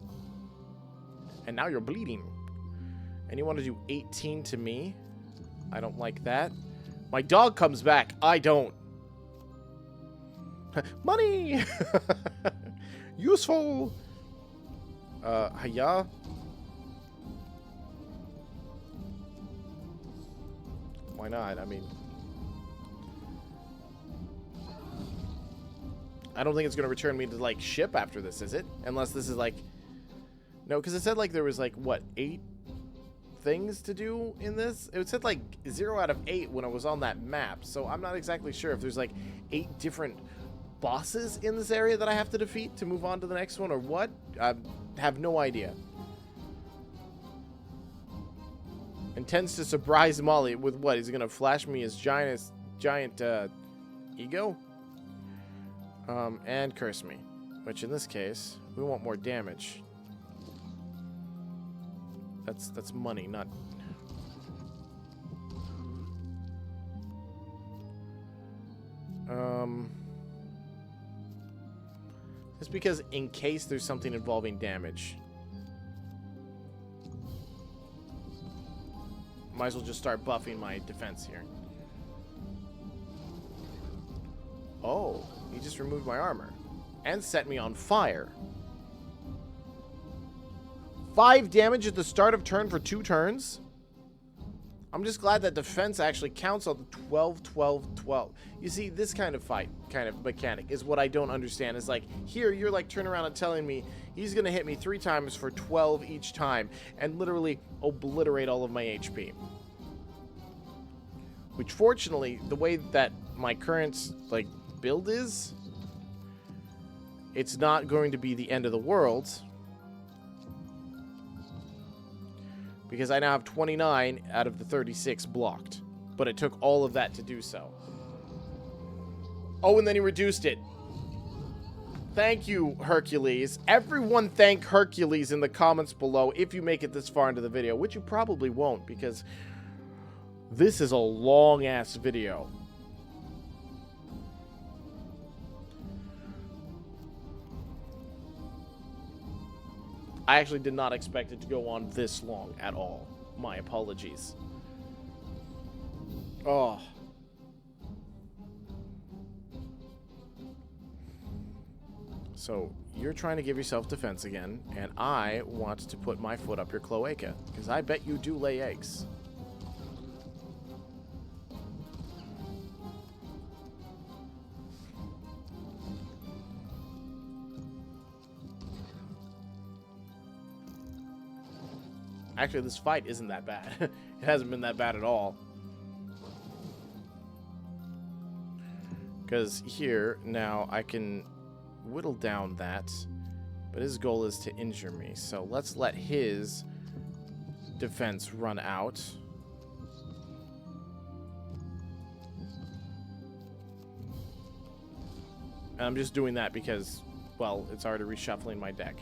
And now you're bleeding. And you want to do 18 to me? I don't like that. My dog comes back. I don't. Money! Useful! Hiya? Why not? I mean... I don't think it's going to return me to, like, ship after this, is it? Unless this is, like... No, because it said, like, there was, like, what, 8 things to do in this? It said, like, 0 out of 8 when I was on that map. So I'm not exactly sure if there's, like, 8 different bosses in this area that I have to defeat to move on to the next one or what. I have no idea. Intends to surprise Molly with what? He's going to flash me his giant ego? And curse me. Which in this case, we want more damage. That's money, not... Just because in case there's something involving damage. Might as well just start buffing my defense here. Oh, he just removed my armor. And set me on fire. 5 damage at the start of turn for 2 turns? I'm just glad that defense actually counts on the 12, 12, 12. You see, this kind of fight, kind of mechanic, is what I don't understand. It's like, here, you're like turning around and telling me he's going to hit me 3 times for 12 each time and literally obliterate all of my HP. Which, fortunately, the way that my current, like, build is, it's not going to be the end of the world. Because I now have 29 out of the 36 blocked. But it took all of that to do so. Oh, and then he reduced it. Thank you, Hercules. Everyone thank Hercules in the comments below if you make it this far into the video. Which you probably won't, because this is a long-ass video. I actually did not expect it to go on this long at all. My apologies. Oh. So you're trying to give yourself defense again, and I want to put my foot up your cloaca, because I bet you do lay eggs. Actually, this fight isn't that bad. It hasn't been that bad at all. Because here, now, I can whittle down that. But his goal is to injure me. So let's let his defense run out. And I'm just doing that because, well, it's already reshuffling my deck.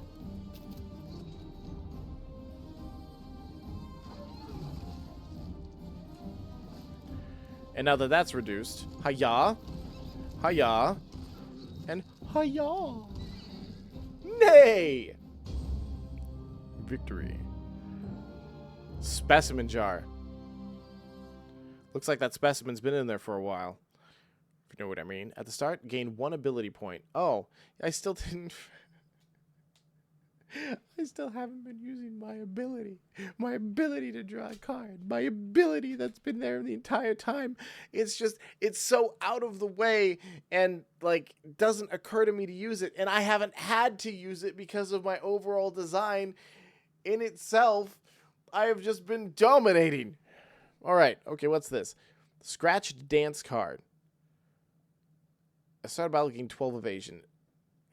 And now that that's reduced, hiya, hiya, and hiya. Nay! Victory. Specimen jar. Looks like that specimen's been in there for a while. If you know what I mean. At the start, gain 1 ability point. Oh, I still didn't... I still haven't been using my ability. My ability to draw a card. My ability that's been there the entire time. It's just, it's so out of the way and, like, doesn't occur to me to use it. And I haven't had to use it because of my overall design in itself. I have just been dominating. All right. Okay, what's this? Scratched dance card. I started by looking 12 evasion.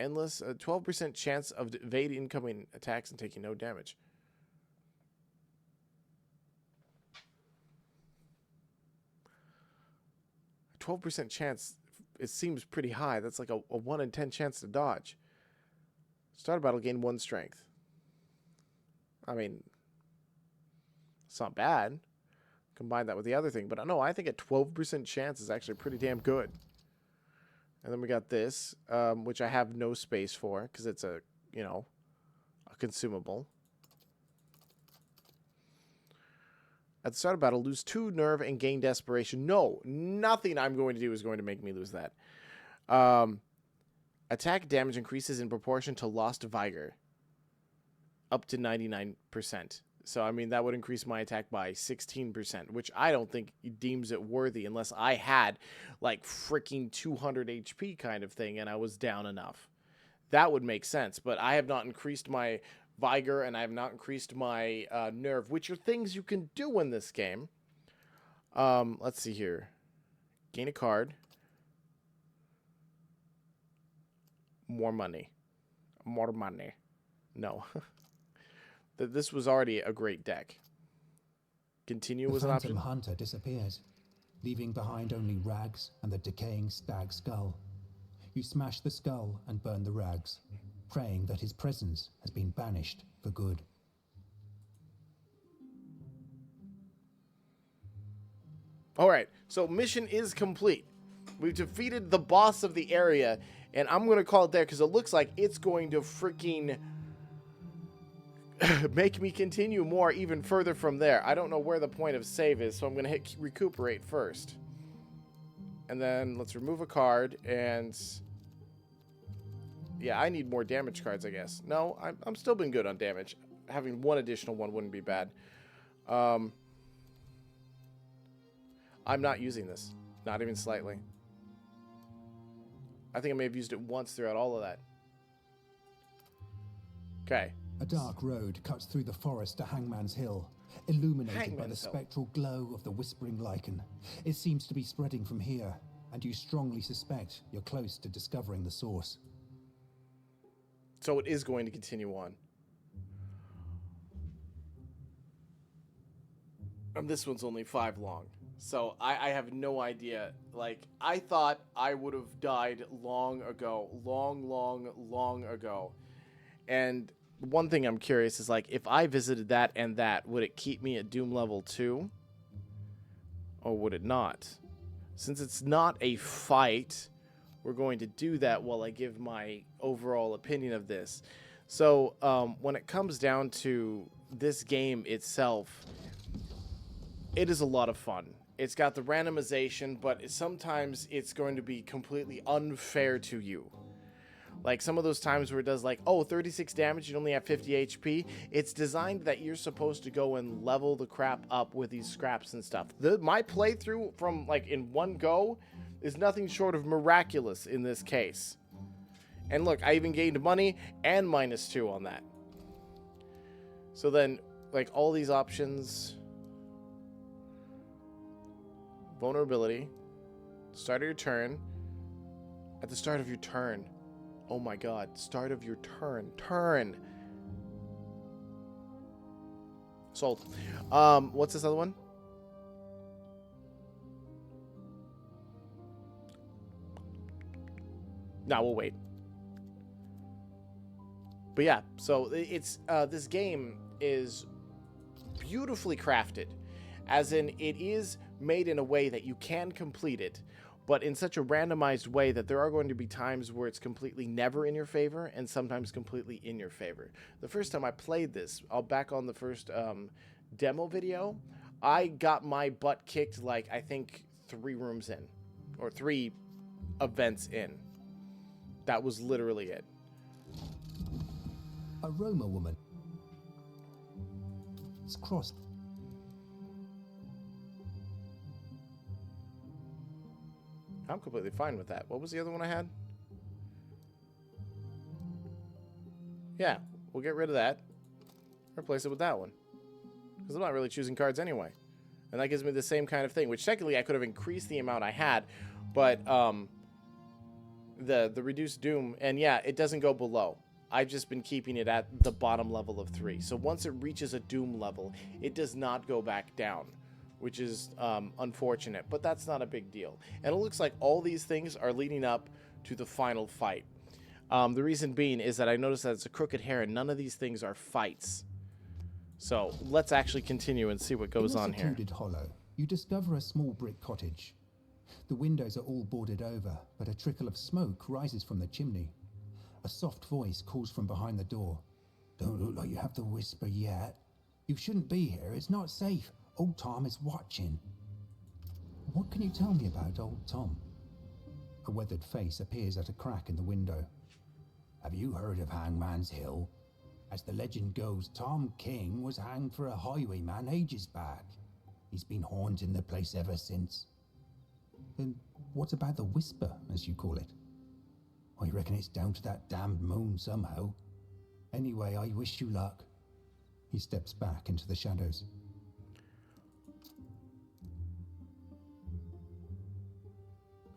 Endless, 12% chance of evade incoming attacks and taking no damage. A 12% chance, it seems pretty high. That's like a 1 in 10 chance to dodge. Start a battle, gain 1 strength. I mean, it's not bad. Combine that with the other thing. But no, I think a 12% chance is actually pretty damn good. And then we got this, which I have no space for because it's a, you know, a consumable. At the start of battle, lose 2 nerve and gain desperation. No, nothing I'm going to do is going to make me lose that. Attack damage increases in proportion to lost vigor. Up to 99%. So, I mean, that would increase my attack by 16%, which I don't think deems it worthy unless I had, like, freaking 200 HP kind of thing and I was down enough. That would make sense, but I have not increased my vigor and I have not increased my nerve, which are things you can do in this game. Let's see here. Gain a card. More money. More money. No. This was already a great deck. Continue was an option. The Phantom Hunter disappears, leaving behind only rags and the decaying stag skull. You smash the skull and burn the rags, praying that his presence has been banished for good. All right, so mission is complete. We've defeated the boss of the area, and I'm going to call it there because it looks like it's going to freaking make me continue more even further from there. I don't know where the point of save is, so I'm going to hit recuperate first. And then let's remove a card, and yeah, I need more damage cards, I guess. No, I'm still been good on damage. Having 1 additional one wouldn't be bad. I'm not using this. Not even slightly. I think I may have used it once throughout all of that. Okay. A dark road cuts through the forest to Hangman's Hill, illuminated by the Hangman's Hill. spectral glow of the whispering lichen. It seems to be spreading from here, and you strongly suspect you're close to discovering the source. So it is going to continue on. And this one's only 5 long. So I have no idea. Like, I thought I would have died long ago. Long ago. And one thing I'm curious is, like, if I visited that and that, would it keep me at Doom level 2? Or would it not? Since it's not a fight, we're going to do that while I give my overall opinion of this. So, when it comes down to this game itself, it is a lot of fun. It's got the randomization, but sometimes it's going to be completely unfair to you. Like some of those times where it does like, oh, 36 damage, you only have 50 HP. It's designed that you're supposed to go and level the crap up with these scraps and stuff. My playthrough from like in one go is nothing short of miraculous in this case. And look, I even gained money and -2 on that. So then, like all these options, vulnerability, start of your turn, at the start of your turn. Oh my god, start of your turn. Sold. What's this other one? No, we'll wait. But yeah, so it's this game is beautifully crafted, as in it is made in a way that you can complete it, but in such a randomized way that there are going to be times where it's completely never in your favor and sometimes completely in your favor. The first time I played this, I'll back on the first demo video, I got my butt kicked like I think 3 rooms in, or 3 events in. That was literally it. A Roma woman. It's crossed. I'm completely fine with that. What was the other one I had? Yeah, we'll get rid of that. Replace it with that one. Because I'm not really choosing cards anyway. And that gives me the same kind of thing, which technically I could have increased the amount I had, but the reduced doom, and yeah, it doesn't go below. I've just been keeping it at the bottom level of 3. So once it reaches a doom level, it does not go back down, which is unfortunate, but that's not a big deal. And it looks like all these things are leading up to the final fight. The reason being is that I noticed that it's a crooked hair and none of these things are fights. So let's actually continue and see what goes on here. In a secluded hollow, you discover a small brick cottage. The windows are all boarded over, but a trickle of smoke rises from the chimney. A soft voice calls from behind the door. Don't look like you have the whisper yet. You shouldn't be here, it's not safe. Old Tom is watching. What can you tell me about old Tom? A weathered face appears at a crack in the window. Have you heard of Hangman's Hill? As the legend goes, Tom King was hanged for a highwayman ages back. He's been haunting the place ever since. Then what about the whisper, as you call it? I reckon it's down to that damned moon somehow. Anyway, I wish you luck. He steps back into the shadows.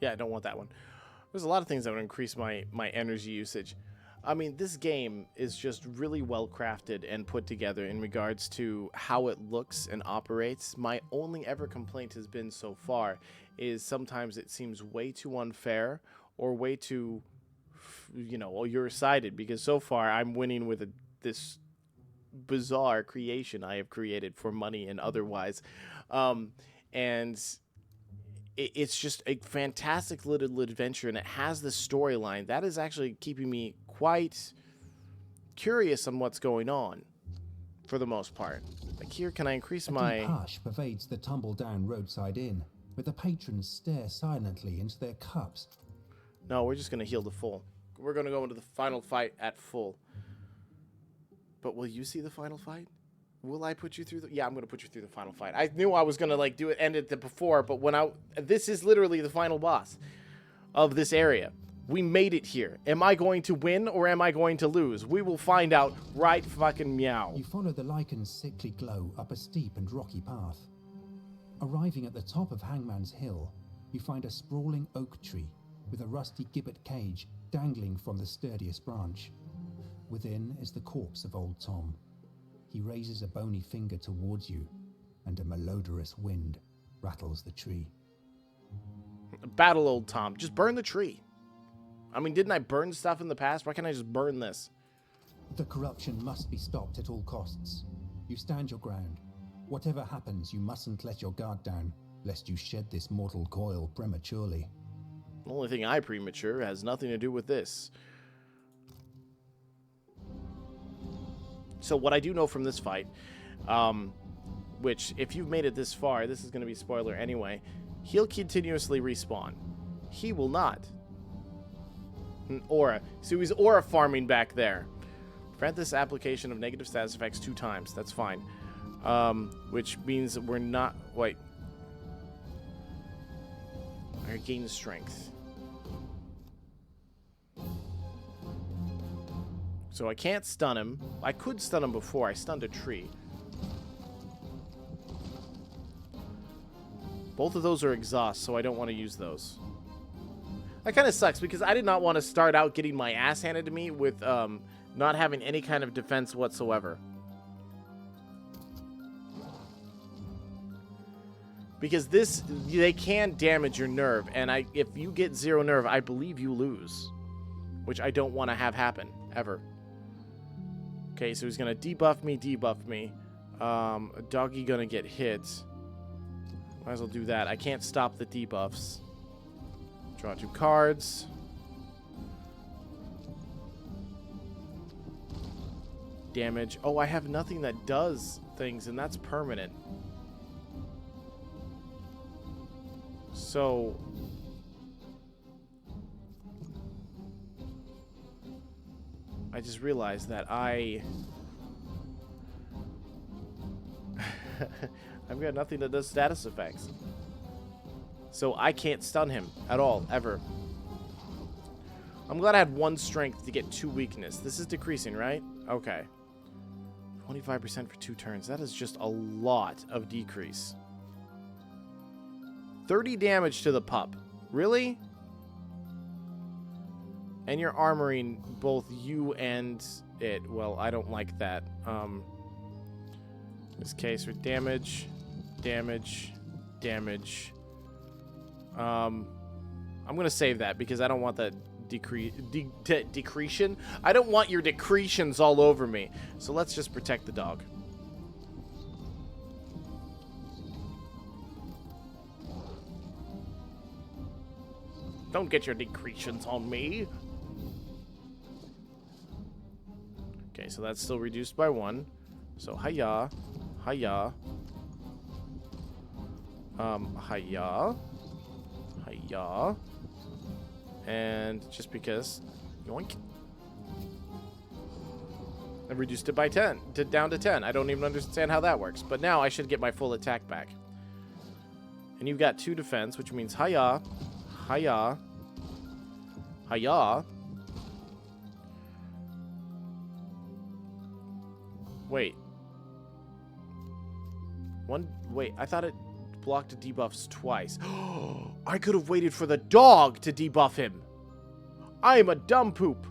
Yeah, I don't want that one. There's a lot of things that would increase my energy usage. I mean, this game is just really well crafted and put together in regards to how it looks and operates. My only ever complaint has been so far is sometimes it seems way too unfair or way too, you know, you're-sided, because so far I'm winning with this bizarre creation I have created for money and otherwise. And it's just a fantastic little adventure, and it has this storyline that is actually keeping me quite curious on what's going on for the most part. Like here, can I increase my... A deep hush pervades the tumble-down roadside inn, where the patrons stare silently into their cups. No, we're just going to heal to full. We're going to go into the final fight at full. But will you see the final fight? Will I put you through the... Yeah, I'm going to put you through the final fight. I knew I was going to, like, do it, end it before, but when this is literally the final boss of this area. We made it here. Am I going to win or am I going to lose? We will find out right fucking meow. You follow the lichen's sickly glow up a steep and rocky path. Arriving at the top of Hangman's Hill, you find a sprawling oak tree with a rusty gibbet cage dangling from the sturdiest branch. Within is the corpse of old Tom. He raises a bony finger towards you, and a malodorous wind rattles the tree. Battle old Tom. Just burn the tree. I mean, didn't I burn stuff in the past? Why can't I just burn this? The corruption must be stopped at all costs. You stand your ground. Whatever happens, you mustn't let your guard down, lest you shed this mortal coil prematurely. The only thing I premature has nothing to do with this. So what I do know from this fight, which if you've made it this far, this is going to be spoiler anyway, he'll continuously respawn. He will not. An aura. So he's aura farming back there. Prevent this application of negative status effects 2 times. That's fine. Which means that we're not... Wait. I gain strength. So I can't stun him. I could stun him before. I stunned a tree. Both of those are exhaust, so I don't want to use those. That kind of sucks, because I did not want to start out getting my ass handed to me with not having any kind of defense whatsoever. Because this, they can damage your nerve, and if you get 0 nerve, I believe you lose. Which I don't want to have happen, ever. Okay, so he's going to debuff me. Doggy going to get hit. Might as well do that. I can't stop the debuffs. Draw 2 cards. Damage. Oh, I have nothing that does things, and that's permanent. So... I just realized that I've got nothing that does status effects. So I can't stun him at all, ever. I'm glad I had 1 strength to get 2 weakness. This is decreasing, right? Okay. 25% for 2 turns. That is just a lot of decrease. 30 damage to the pup. Really? And you're armoring both you and it. Well, I don't like that. In this case, for damage. I'm going to save that because I don't want that decretion. I don't want your decretions all over me. So let's just protect the dog. Don't get your decretions on me. Okay, so that's still reduced by 1. So, hiya. Hiya. Hiya. Hiya. And just because... Yoink. I reduced it by 10. Down to 10. I don't even understand how that works. But now I should get my full attack back. And you've got 2 defense, which means hiya. Hiya. Hiya. Wait. Wait, I thought it blocked debuffs twice. I could have waited for the dog to debuff him. I am a dumb poop.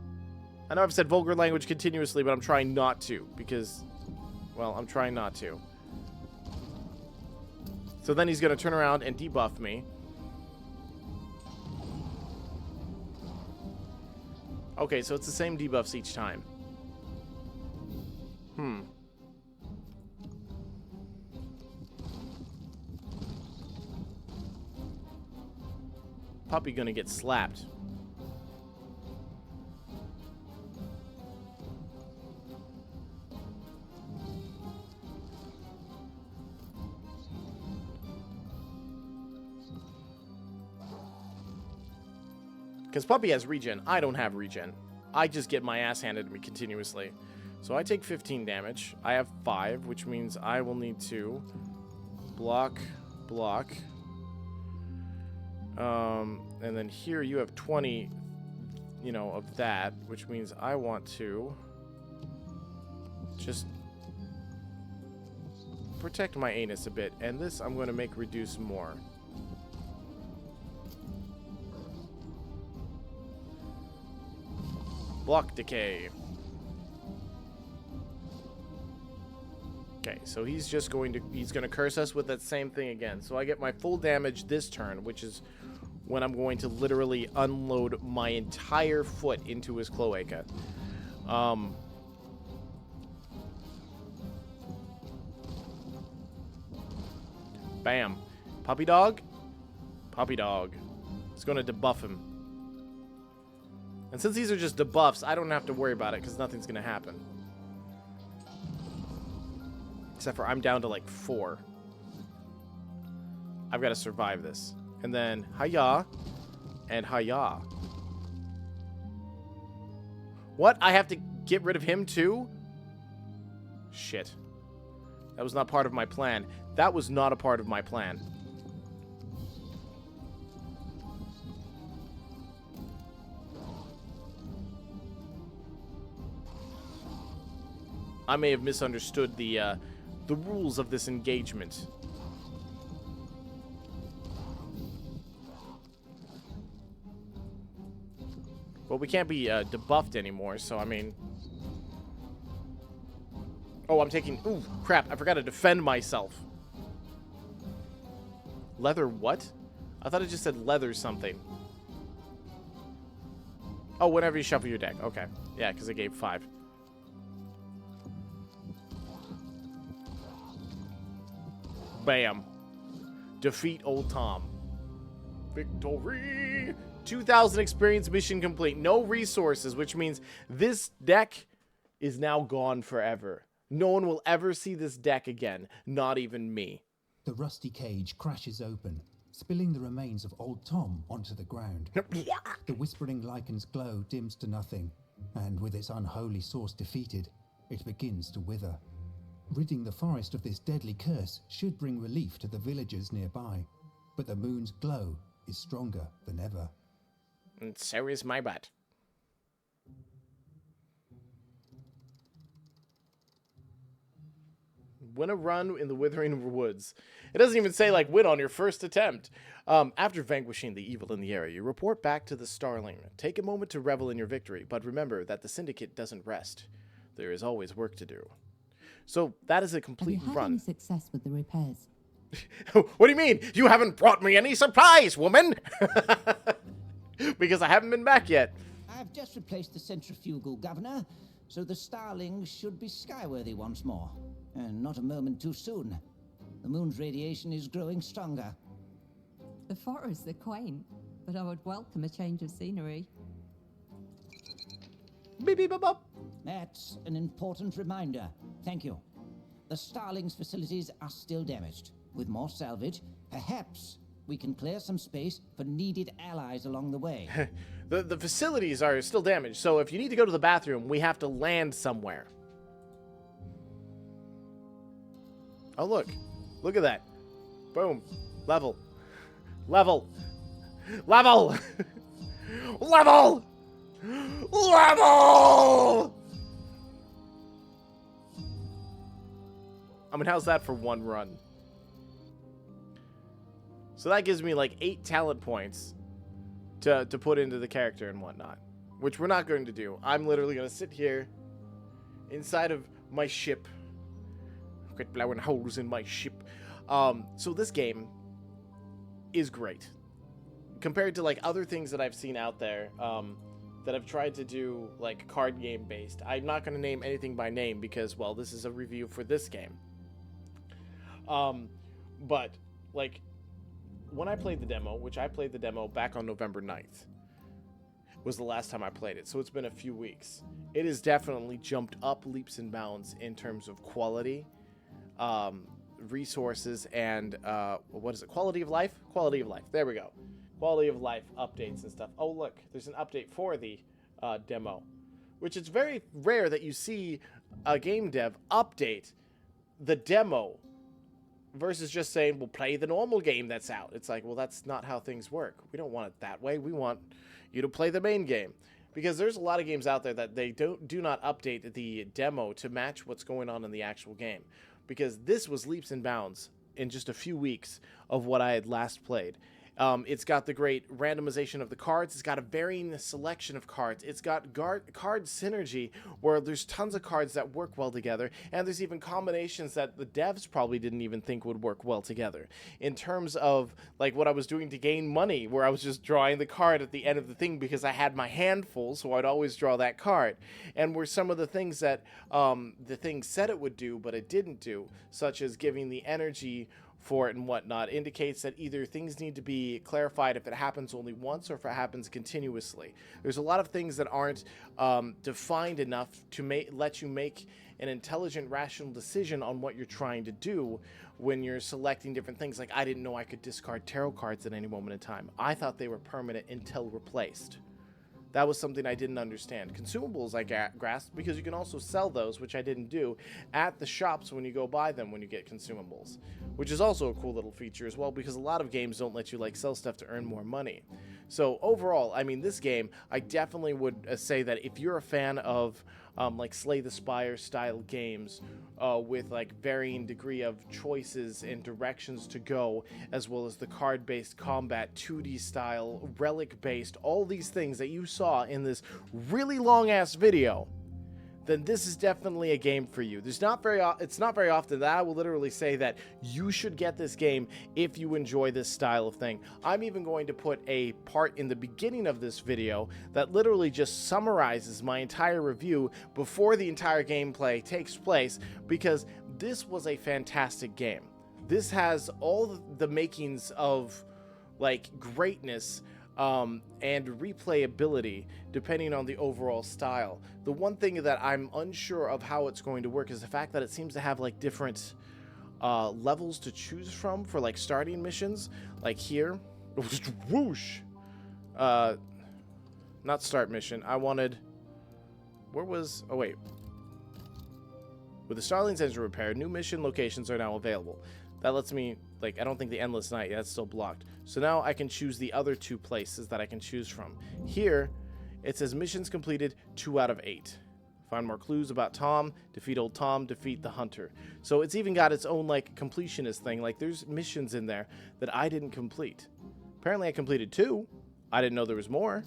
I know I've said vulgar language continuously, but I'm trying not to because, well, I'm trying not to. So then he's going to turn around and debuff me. Okay, so it's the same debuffs each time. Puppy gonna get slapped. Because Puppy has regen. I don't have regen. I just get my ass handed to me continuously. So I take 15 damage. I have 5, which means I will need to block. And then here you have 20, you know, of that, which means I want to just protect my anus a bit. And this I'm going to make reduce more. Block decay. Okay, so he's just going to curse us with that same thing again. So I get my full damage this turn, which is when I'm going to literally unload my entire foot into his cloaca. Bam. Puppy dog. Puppy dog. It's going to debuff him. And since these are just debuffs, I don't have to worry about it because nothing's going to happen. Except for I'm down to like 4. I've got to survive this. And then hiya and hiya. What? I have to get rid of him too? Shit. That was not part of my plan. That was not a part of my plan. I may have misunderstood the rules of this engagement. Well, we can't be debuffed anymore, so I mean... Oh, I'm taking... Ooh, crap, I forgot to defend myself. Leather what? I thought it just said leather something. Oh, whenever you shuffle your deck. Okay. Yeah, because it gave 5. Bam. Defeat Old Tom. Victory! 2,000 experience, mission complete. No resources, which means this deck is now gone forever. No one will ever see this deck again. Not even me. The rusty cage crashes open, spilling the remains of old Tom onto the ground. The whispering lichen's glow dims to nothing, and with its unholy source defeated, it begins to wither. Ridding the forest of this deadly curse should bring relief to the villagers nearby, but the moon's glow is stronger than ever. And so is my butt. Win a run in the Withering Woods. It doesn't even say, like, win on your first attempt. After vanquishing the evil in the area, you report back to the Starling. Take a moment to revel in your victory, but remember that the Syndicate doesn't rest. There is always work to do. So, that is a complete Have you had run. any success with the repairs? What do you mean? You haven't brought me any surprise, woman! Because I haven't been back yet. I've just replaced the centrifugal, Governor, so the Starlings should be skyworthy once more. And not a moment too soon. The moon's radiation is growing stronger. The forests are quaint, but I would welcome a change of scenery. Beep, beep, bop, bop. That's an important reminder. Thank you. The Starlings' facilities are still damaged. With more salvage, perhaps we can clear some space for needed allies along the way. The facilities are still damaged, so if you need to go to the bathroom, we have to land somewhere. Oh, look. Look at that. Boom. Level. Level. Level! Level! Level! I mean, how's that for one run? So that gives me like 8 talent points to put into the character and whatnot, which we're not going to do. I'm literally going to sit here inside of my ship. Quit blowing holes in my ship. So this game is great compared to like other things that I've seen out there that I've tried to do like card game based. I'm not going to name anything by name because, well, this is a review for this game. But like when I played the demo, which I played the demo back on November 9th, was the last time I played it. So it's been a few weeks. It has definitely jumped up leaps and bounds in terms of quality, resources, and what is it? Quality of life? Quality of life. There we go. Quality of life updates and stuff. Oh, look, there's an update for the demo, which it's very rare that you see a game dev update the demo versus just saying, we'll play the normal game that's out. It's like, well, that's not how things work. We don't want it that way. We want you to play the main game. Because there's a lot of games out there that they do not update the demo to match what's going on in the actual game. Because this was leaps and bounds in just a few weeks of what I had last played. It's got the great randomization of the cards. It's got a varying selection of cards. It's got card synergy where there's tons of cards that work well together. And there's even combinations that the devs probably didn't even think would work well together. In terms of like what I was doing to gain money, where I was just drawing the card at the end of the thing because I had my hand full, so I'd always draw that card. And were some of the things that the thing said it would do, but it didn't do, such as giving the energy for it and whatnot, indicates that either things need to be clarified if it happens only once or if it happens continuously. There's a lot of things that aren't defined enough to let you make an intelligent, rational decision on what you're trying to do when you're selecting different things. Like, I didn't know I could discard tarot cards at any moment in time. I thought they were permanent until replaced. That was something I didn't understand. Consumables I grasped, because you can also sell those, which I didn't do, at the shops when you go buy them when you get consumables, which is also a cool little feature as well, because a lot of games don't let you like sell stuff to earn more money. So overall, I mean, this game, I definitely would say that if you're a fan of like Slay the Spire style games with like varying degree of choices and directions to go, as well as the card-based combat, 2D style, relic-based, all these things that you saw in this really long-ass video, then this is definitely a game for you. It's not very often that I will literally say that you should get this game if you enjoy this style of thing. I'm even going to put a part in the beginning of this video that literally just summarizes my entire review before the entire gameplay takes place, because this was a fantastic game. This has all the makings of like greatness and replayability depending on the overall style. The one thing that I'm unsure of how it's going to work is the fact that it seems to have like different levels to choose from for like starting missions. Like here, whoosh, not start mission. I wanted, where was, oh wait. With the Starling's engine repaired, new mission locations are now available. That lets me, like, I don't think the Endless Night, that's still blocked. So now I can choose the other 2 places that I can choose from. Here, it says missions completed 2 out of 8. Find more clues about Tom, defeat old Tom, defeat the hunter. So it's even got its own, like, completionist thing. Like, there's missions in there that I didn't complete. Apparently I completed 2. I didn't know there was more.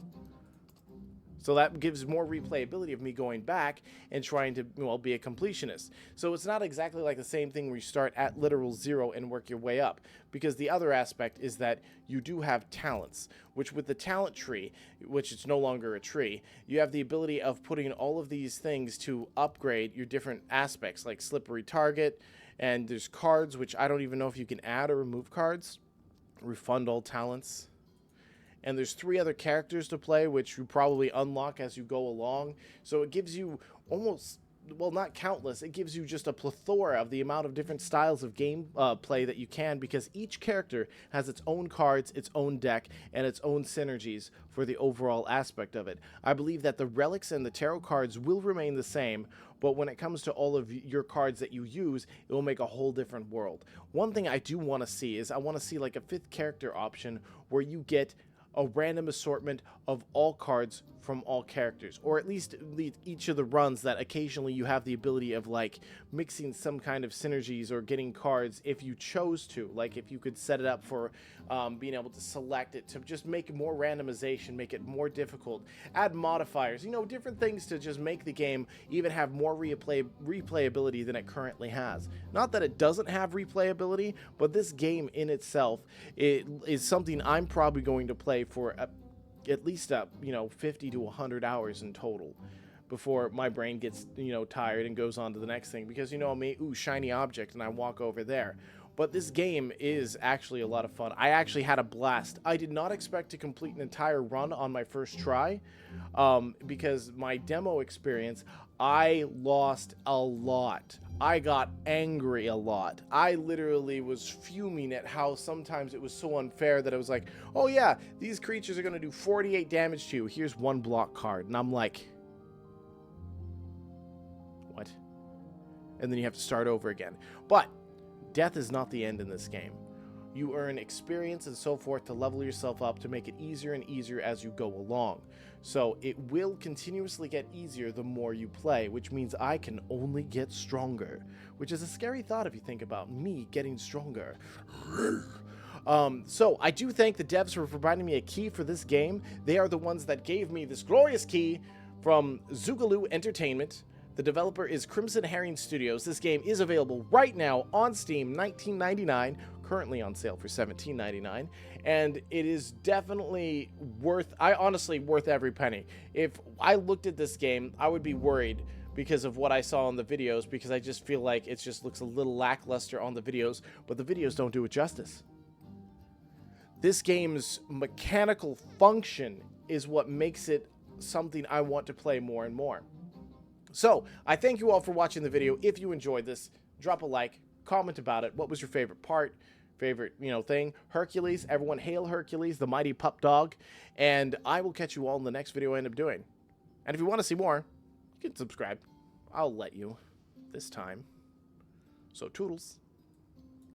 So that gives more replayability of me going back and trying to, well, be a completionist. So it's not exactly like the same thing where you start at literal 0 and work your way up. Because the other aspect is that you do have talents, which with the talent tree, which it's no longer a tree, you have the ability of putting all of these things to upgrade your different aspects, like slippery target, and there's cards, which I don't even know if you can add or remove cards, refund all talents. And there's 3 other characters to play, which you probably unlock as you go along. So it gives you almost, well, not countless, it gives you just a plethora of the amount of different styles of game play that you can, because each character has its own cards, its own deck, and its own synergies for the overall aspect of it. I believe that the relics and the tarot cards will remain the same, but when it comes to all of your cards that you use, it will make a whole different world. One thing I do want to see is I want to see like a 5th character option where you get a random assortment of all cards from all characters, or at least each of the runs that occasionally you have the ability of like mixing some kind of synergies or getting cards if you chose to, like if you could set it up for being able to select it to just make more randomization, make it more difficult, add modifiers, you know, different things to just make the game even have more replayability than it currently has. Not that it doesn't have replayability, but this game in itself, it is something I'm probably going to play for at least 50 to 100 hours in total before my brain gets, tired and goes on to the next thing, because you know me, ooh, shiny object, and I walk over there. But this game is actually a lot of fun. I actually had a blast. I did not expect to complete an entire run on my first try, because my demo experience, I lost a lot. I got angry a lot. I literally was fuming at how sometimes it was so unfair that I was like, oh yeah, these creatures are going to do 48 damage to you. Here's 1 block card. And I'm like, what? And then you have to start over again. But death is not the end in this game. You earn experience and so forth to level yourself up to make it easier and easier as you go along. So it will continuously get easier the more you play, which means I can only get stronger, which is a scary thought if you think about me getting stronger. So I do thank the devs for providing me a key for this game. They are the ones that gave me this glorious key from Zoogaloo Entertainment. The developer is Crimson Herring Studios. This game is available right now on Steam, $19.99, currently on sale for $17.99, and it is definitely honestly worth every penny. If I looked at this game, I would be worried because of what I saw in the videos, because I just feel like it just looks a little lackluster on the videos, but the videos don't do it justice. This game's mechanical function is what makes it something I want to play more and more. So, I thank you all for watching the video. If you enjoyed this, drop a like, comment about it. What was your favorite part, favorite, thing. Hercules, everyone hail Hercules, the mighty pup dog. And I will catch you all in the next video I end up doing. And if you want to see more, you can subscribe. I'll let you this time. So toodles.